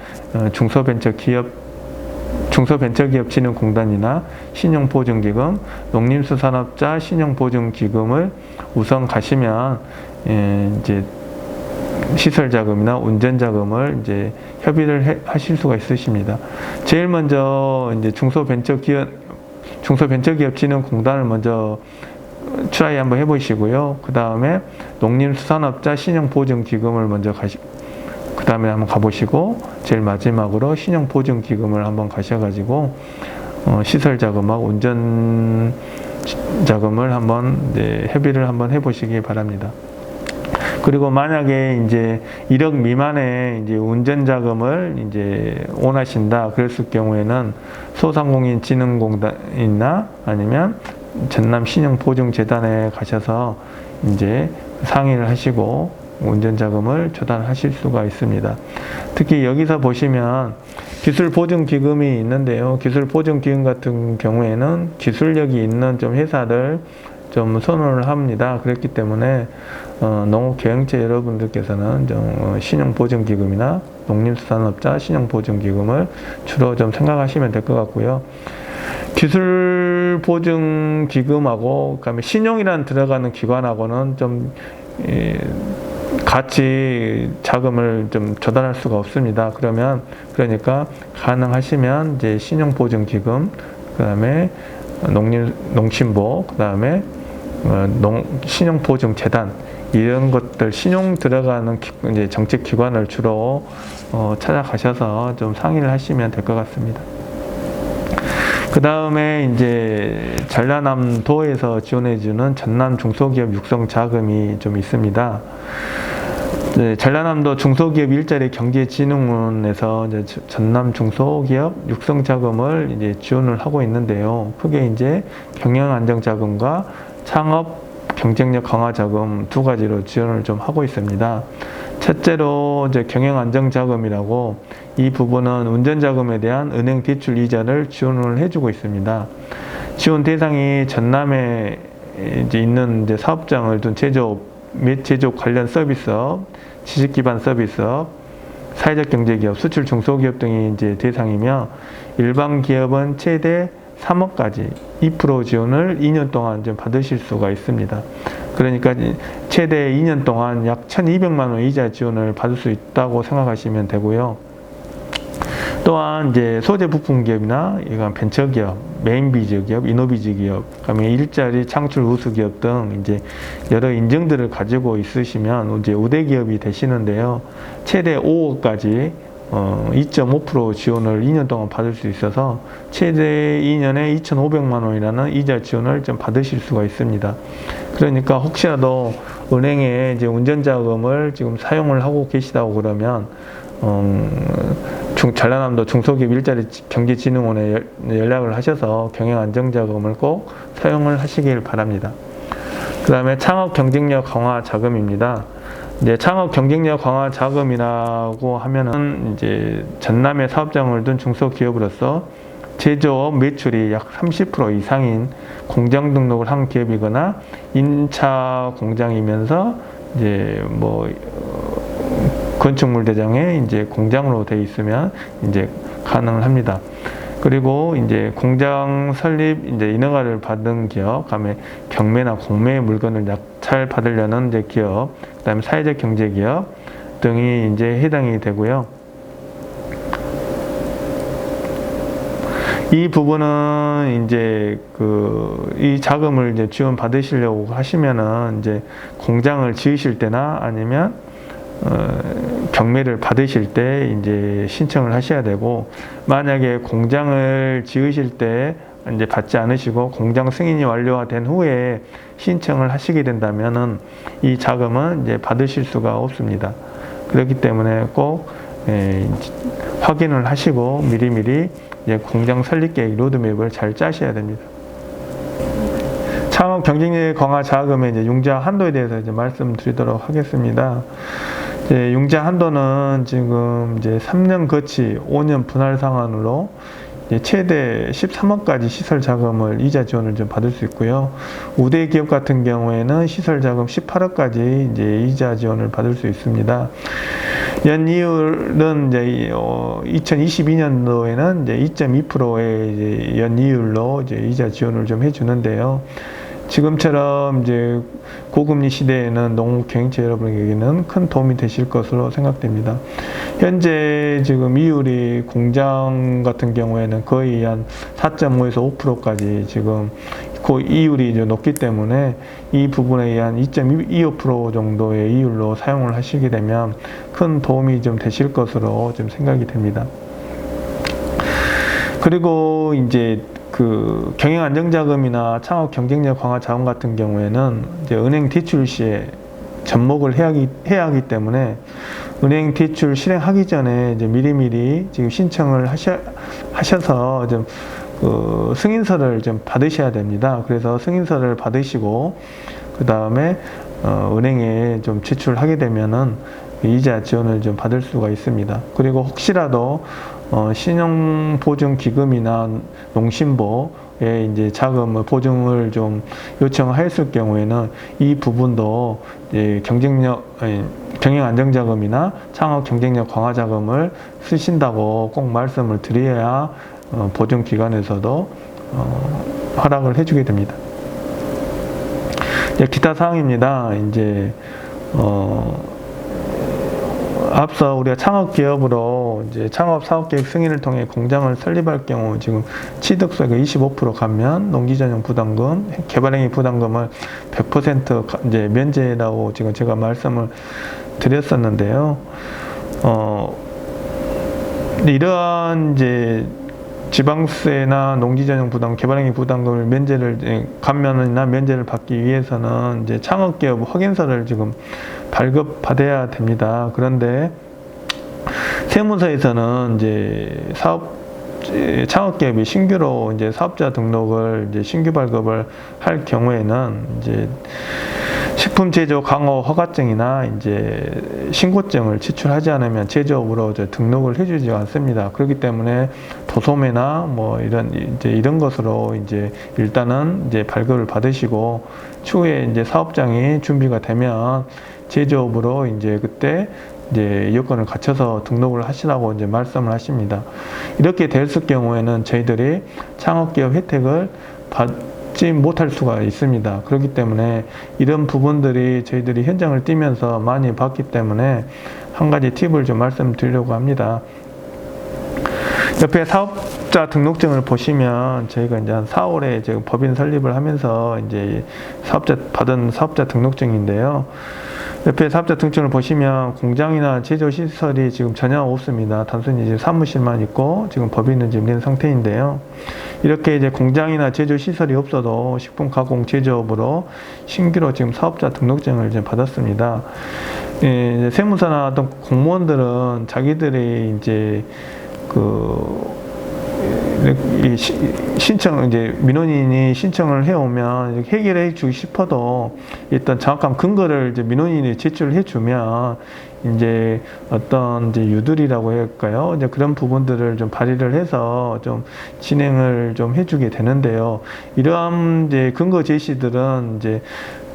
중소벤처기업진흥공단이나 신용보증기금, 농림수산업자 신용보증기금을 우선 가시면 이제 시설 자금이나 운전 자금을 이제 협의를 하실 수가 있으십니다. 제일 먼저 이제 중소벤처기업진흥공단을 먼저 트라이 한번 해보시고요. 그 다음에 농림수산업자 신용보증기금을 먼저 그 다음에 한번 가보시고, 제일 마지막으로 신용보증기금을 한번 가셔가지고 시설 자금하고 운전 자금을 한번 이제 협의를 한번 해보시기 바랍니다. 그리고 만약에 이제 1억 미만의 이제 운전 자금을 이제 원하신다 그랬을 경우에는 소상공인진흥공단이나 아니면 전남 신용보증재단에 가셔서 이제 상의를 하시고 운전 자금을 조달하실 수가 있습니다. 특히 여기서 보시면 기술보증기금이 있는데요. 기술보증기금 같은 경우에는 기술력이 있는 좀 회사를 좀 선호를 합니다. 그렇기 때문에 농업경영체 여러분들께서는 좀 신용보증기금이나 농림수산업자 신용보증기금을 주로 좀 생각하시면 될 것 같고요. 기술보증기금하고 그다음에 신용이란 들어가는 기관하고는 좀 같이 자금을 좀 조달할 수가 없습니다. 그러니까 가능하시면 이제 신용보증기금, 그다음에 농심보, 그다음에 신용보증재단, 이런 것들 신용 들어가는 이제 정책기관을 주로 찾아가셔서 좀 상의를 하시면 될 것 같습니다. 그 다음에 이제 전라남도에서 지원해주는 전남 중소기업 육성 자금이 좀 있습니다. 네, 전라남도 중소기업 일자리 경제진흥원에서 이제 전남 중소기업 육성 자금을 이제 지원을 하고 있는데요. 크게 이제 경영 안정 자금과 창업 경쟁력 강화 자금 두 가지로 지원을 좀 하고 있습니다. 첫째로 이제 경영 안정 자금이라고, 이 부분은 운전 자금에 대한 은행 대출 이자를 지원을 해주고 있습니다. 지원 대상이 전남에 이제 있는 이제 사업장을 둔 제조업 및 제조업 관련 서비스업, 지식 기반 서비스업, 사회적 경제기업, 수출 중소기업 등이 이제 대상이며, 일반 기업은 최대 3억까지 2% 지원을 2년 동안 좀 받으실 수가 있습니다. 그러니까 최대 2년 동안 약 1,200만 원 이자 지원을 받을 수 있다고 생각하시면 되고요. 또한 이제 소재 부품 기업이나 이건 벤처기업, 메인비즈 기업, 이노비즈 기업, 그다음에 일자리 창출 우수 기업 등 이제 여러 인증들을 가지고 있으시면 이제 우대 기업이 되시는데요. 최대 5억까지 2.5% 지원을 2년 동안 받을 수 있어서 최대 2년에 2,500만 원이라는 이자 지원을 좀 받으실 수가 있습니다. 그러니까 혹시라도 은행에 이제 운전자금을 지금 사용을 하고 계시다고 그러면 전라남도 중소기업 일자리 경제진흥원에 연락을 하셔서 경영안정자금을 꼭 사용을 하시길 바랍니다. 그 다음에 창업 경쟁력 강화 자금입니다. 이제 창업 경쟁력 강화 자금이라고 하면은 이제 전남에 사업장을 둔 중소기업으로서 제조업 매출이 약 30% 이상인 공장 등록을 한 기업이거나 인차 공장이면서 이제 뭐 건축물 대장에 이제 공장으로 되어 있으면 이제 가능을 합니다. 그리고 이제 공장 설립 이제 인허가를 받은 기업, 그다음에 경매나 공매의 물건을 낙찰 받으려는 이제 기업, 그다음에 사회적 경제 기업 등이 이제 해당이 되고요. 이 부분은 이제 이 자금을 이제 지원 받으시려고 하시면은 이제 공장을 지으실 때나 아니면 경매를 받으실 때 이제 신청을 하셔야 되고, 만약에 공장을 지으실 때 이제 받지 않으시고 공장 승인이 완료가 된 후에 신청을 하시게 된다면은 이 자금은 이제 받으실 수가 없습니다. 그렇기 때문에 꼭 확인을 하시고 미리미리 이제 공장 설립 계획 로드맵을 잘 짜셔야 됩니다. 창업 경쟁력 강화 자금의 이제 융자 한도에 대해서 이제 말씀드리도록 하겠습니다. 융자 한도는 지금 이제 3년 거치 5년 분할 상환으로 최대 13억까지 시설 자금을 이자 지원을 좀 받을 수 있고요. 우대 기업 같은 경우에는 시설 자금 18억까지 이제 이자 지원을 받을 수 있습니다. 연이율은 이제 2022년도에는 이제 2.2%의 이제 연이율로 이제 이자 지원을 좀 해주는데요. 지금처럼 이제 고금리 시대에는 농업경영체 여러분에게는 큰 도움이 되실 것으로 생각됩니다. 현재 지금 이율이 공장 같은 경우에는 거의 한 4.5에서 5%까지 지금 그 이율이 이제 높기 때문에 이 부분에 의한 2.25% 정도의 이율로 사용을 하시게 되면 큰 도움이 좀 되실 것으로 좀 생각이 됩니다. 그리고 이제 그 경영 안정자금이나 창업 경쟁력 강화 자금 같은 경우에는 이제 은행 대출 시에 접목을 해야 하기 때문에 은행 대출 실행하기 전에 이제 미리미리 지금 신청을 하셔서 좀 그 승인서를 좀 받으셔야 됩니다. 그래서 승인서를 받으시고 그 다음에 은행에 좀 제출하게 되면은 이자 지원을 좀 받을 수가 있습니다. 그리고 혹시라도 신용보증기금이나 농심보에 이제 자금을 보증을 좀 요청하였을 경우에는 이 부분도 이제 경영 안정자금이나 창업 경쟁력 강화 자금을 쓰신다고 꼭 말씀을 드려야 보증기관에서도 허락을 해주게 됩니다. 기타 사항입니다. 이제 앞서 우리가 창업기업으로 이제 창업사업계획 승인을 통해 공장을 설립할 경우 지금 취득세가 25% 감면, 농지전용 부담금, 개발행위 부담금을 100% 이제 면제라고 지금 제가 말씀을 드렸었는데요. 이러한 이제 지방세나 농지전용 부담, 개발행위 부담금을 감면이나 면제를 받기 위해서는 이제 창업기업 확인서를 지금 발급받아야 됩니다. 그런데 세무서에서는 이제 창업기업이 신규로 이제 사업자 등록을 이제 신규 발급을 할 경우에는 이제 식품 제조 강호 허가증이나 이제 신고증을 제출하지 않으면 제조업으로 등록을 해주지 않습니다. 그렇기 때문에 도소매나 뭐 이런 것으로 이제 일단은 이제 발급을 받으시고 추후에 이제 사업장이 준비가 되면 제조업으로 이제 그때 이제 여건을 갖춰서 등록을 하시라고 이제 말씀을 하십니다. 이렇게 됐을 경우에는 저희들이 창업기업 혜택을 받지 못할 수가 있습니다. 그렇기 때문에 이런 부분들이 저희들이 현장을 뛰면서 많이 봤기 때문에 한 가지 팁을 좀 말씀드리려고 합니다. 옆에 사업자 등록증을 보시면 저희가 이제 한 4월에 이제 법인 설립을 하면서 이제 받은 사업자 등록증인데요. 옆에 사업자 등록증을 보시면 공장이나 제조시설이 지금 전혀 없습니다. 단순히 이제 사무실만 있고 지금 법인은 지금 된 상태인데요. 이렇게 이제 공장이나 제조시설이 없어도 식품 가공 제조업으로 신규로 지금 사업자 등록증을 이제 받았습니다. 이제 세무사나 어떤 공무원들은 자기들이 이제 이제 민원인이 신청을 해오면 해결해 주고 싶어도 일단 정확한 근거를 이제 민원인이 제출해 주면 이제 어떤 이제 유들이라고 할까요? 이제 그런 부분들을 좀 발의를 해서 좀 진행을 좀 해주게 되는데요. 이러한 이제 근거 제시들은 이제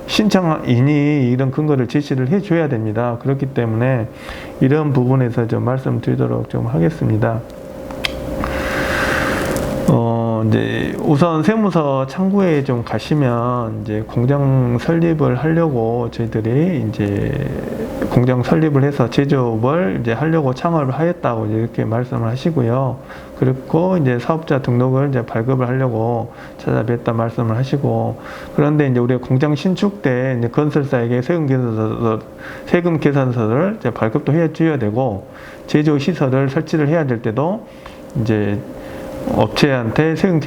신청인이 이런 근거를 제시를 해줘야 됩니다. 그렇기 때문에 이런 부분에서 좀 말씀드리도록 좀 하겠습니다. 이제 우선 세무서 창구에 좀 가시면 이제 공장 설립을 하려고 저희들이 이제 공장 설립을 해서 제조업을 이제 하려고 창업을 하였다고 이렇게 말씀을 하시고요. 그리고 이제 사업자 등록을 이제 발급을 하려고 찾아뵙다 말씀을 하시고, 그런데 이제 우리가 공장 신축 때 이제 건설사에게 세금 계산서를 이제 발급도 해줘야 되고, 제조 시설을 설치를 해야 될 때도 이제 업체한테 세금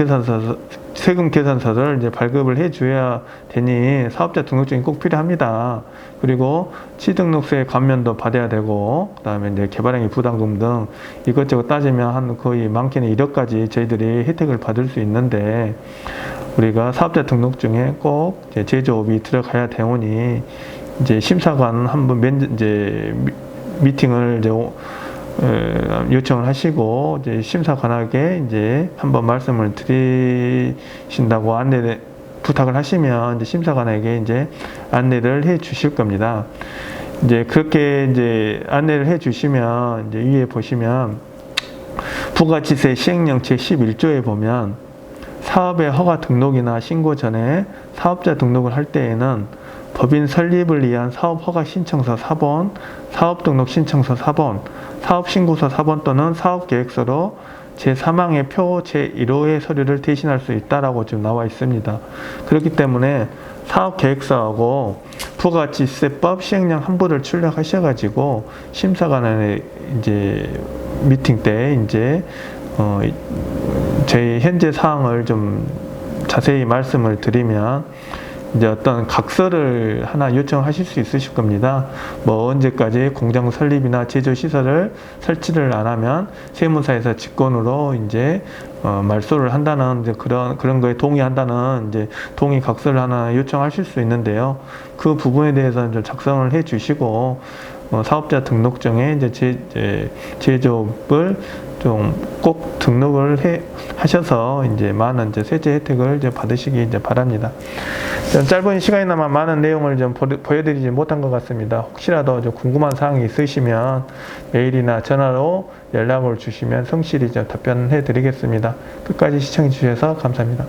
계산서를 이제 발급을 해줘야 되니 사업자 등록증이 꼭 필요합니다. 그리고 취등록세 감면도 받아야 되고, 그 다음에 이제 개발행위 부담금 등 이것저것 따지면 한 거의 많게는 1억까지 저희들이 혜택을 받을 수 있는데, 우리가 사업자 등록증에 꼭 제조업이 들어가야 되오니 이제 심사관 한번 미팅을 이제 요청을 하시고 이제 심사관에게 이제 한번 말씀을 드리신다고 부탁을 하시면 이제 심사관에게 이제 안내를 해 주실 겁니다. 이제 그렇게 이제 안내를 해 주시면 이제 위에 보시면 부가치세 시행령 제11조에 보면 사업의 허가 등록이나 신고 전에 사업자 등록을 할 때에는 법인 설립을 위한 사업허가 신청서 4번, 사업등록 신청서 4번, 사업신고서 4번 또는 사업계획서로 제3항의 표 제1호의 서류를 대신할 수 있다라고 지금 나와 있습니다. 그렇기 때문에 사업계획서하고 부가가치세법 시행령 한부를 출력하셔가지고 심사관의 이제 미팅 때 이제 저희 현재 사항을 좀 자세히 말씀을 드리면 이제 어떤 각서를 하나 요청하실 수 있으실 겁니다. 뭐 언제까지 공장 설립이나 제조 시설을 설치를 안 하면 세무사에서 직권으로 이제 말소를 한다는 이제 그런 거에 동의한다는 이제 동의 각서를 하나 요청하실 수 있는데요. 그 부분에 대해서 좀 작성을 해 주시고 사업자 등록증에 이제 제조업을 좀 꼭 등록을 하셔서 이제 많은 이제 세제 혜택을 이제 받으시기 이제 바랍니다. 짧은 시간이나마 많은 내용을 좀 보여드리지 못한 것 같습니다. 혹시라도 좀 궁금한 사항이 있으시면 메일이나 전화로 연락을 주시면 성실히 좀 답변해 드리겠습니다. 끝까지 시청해 주셔서 감사합니다.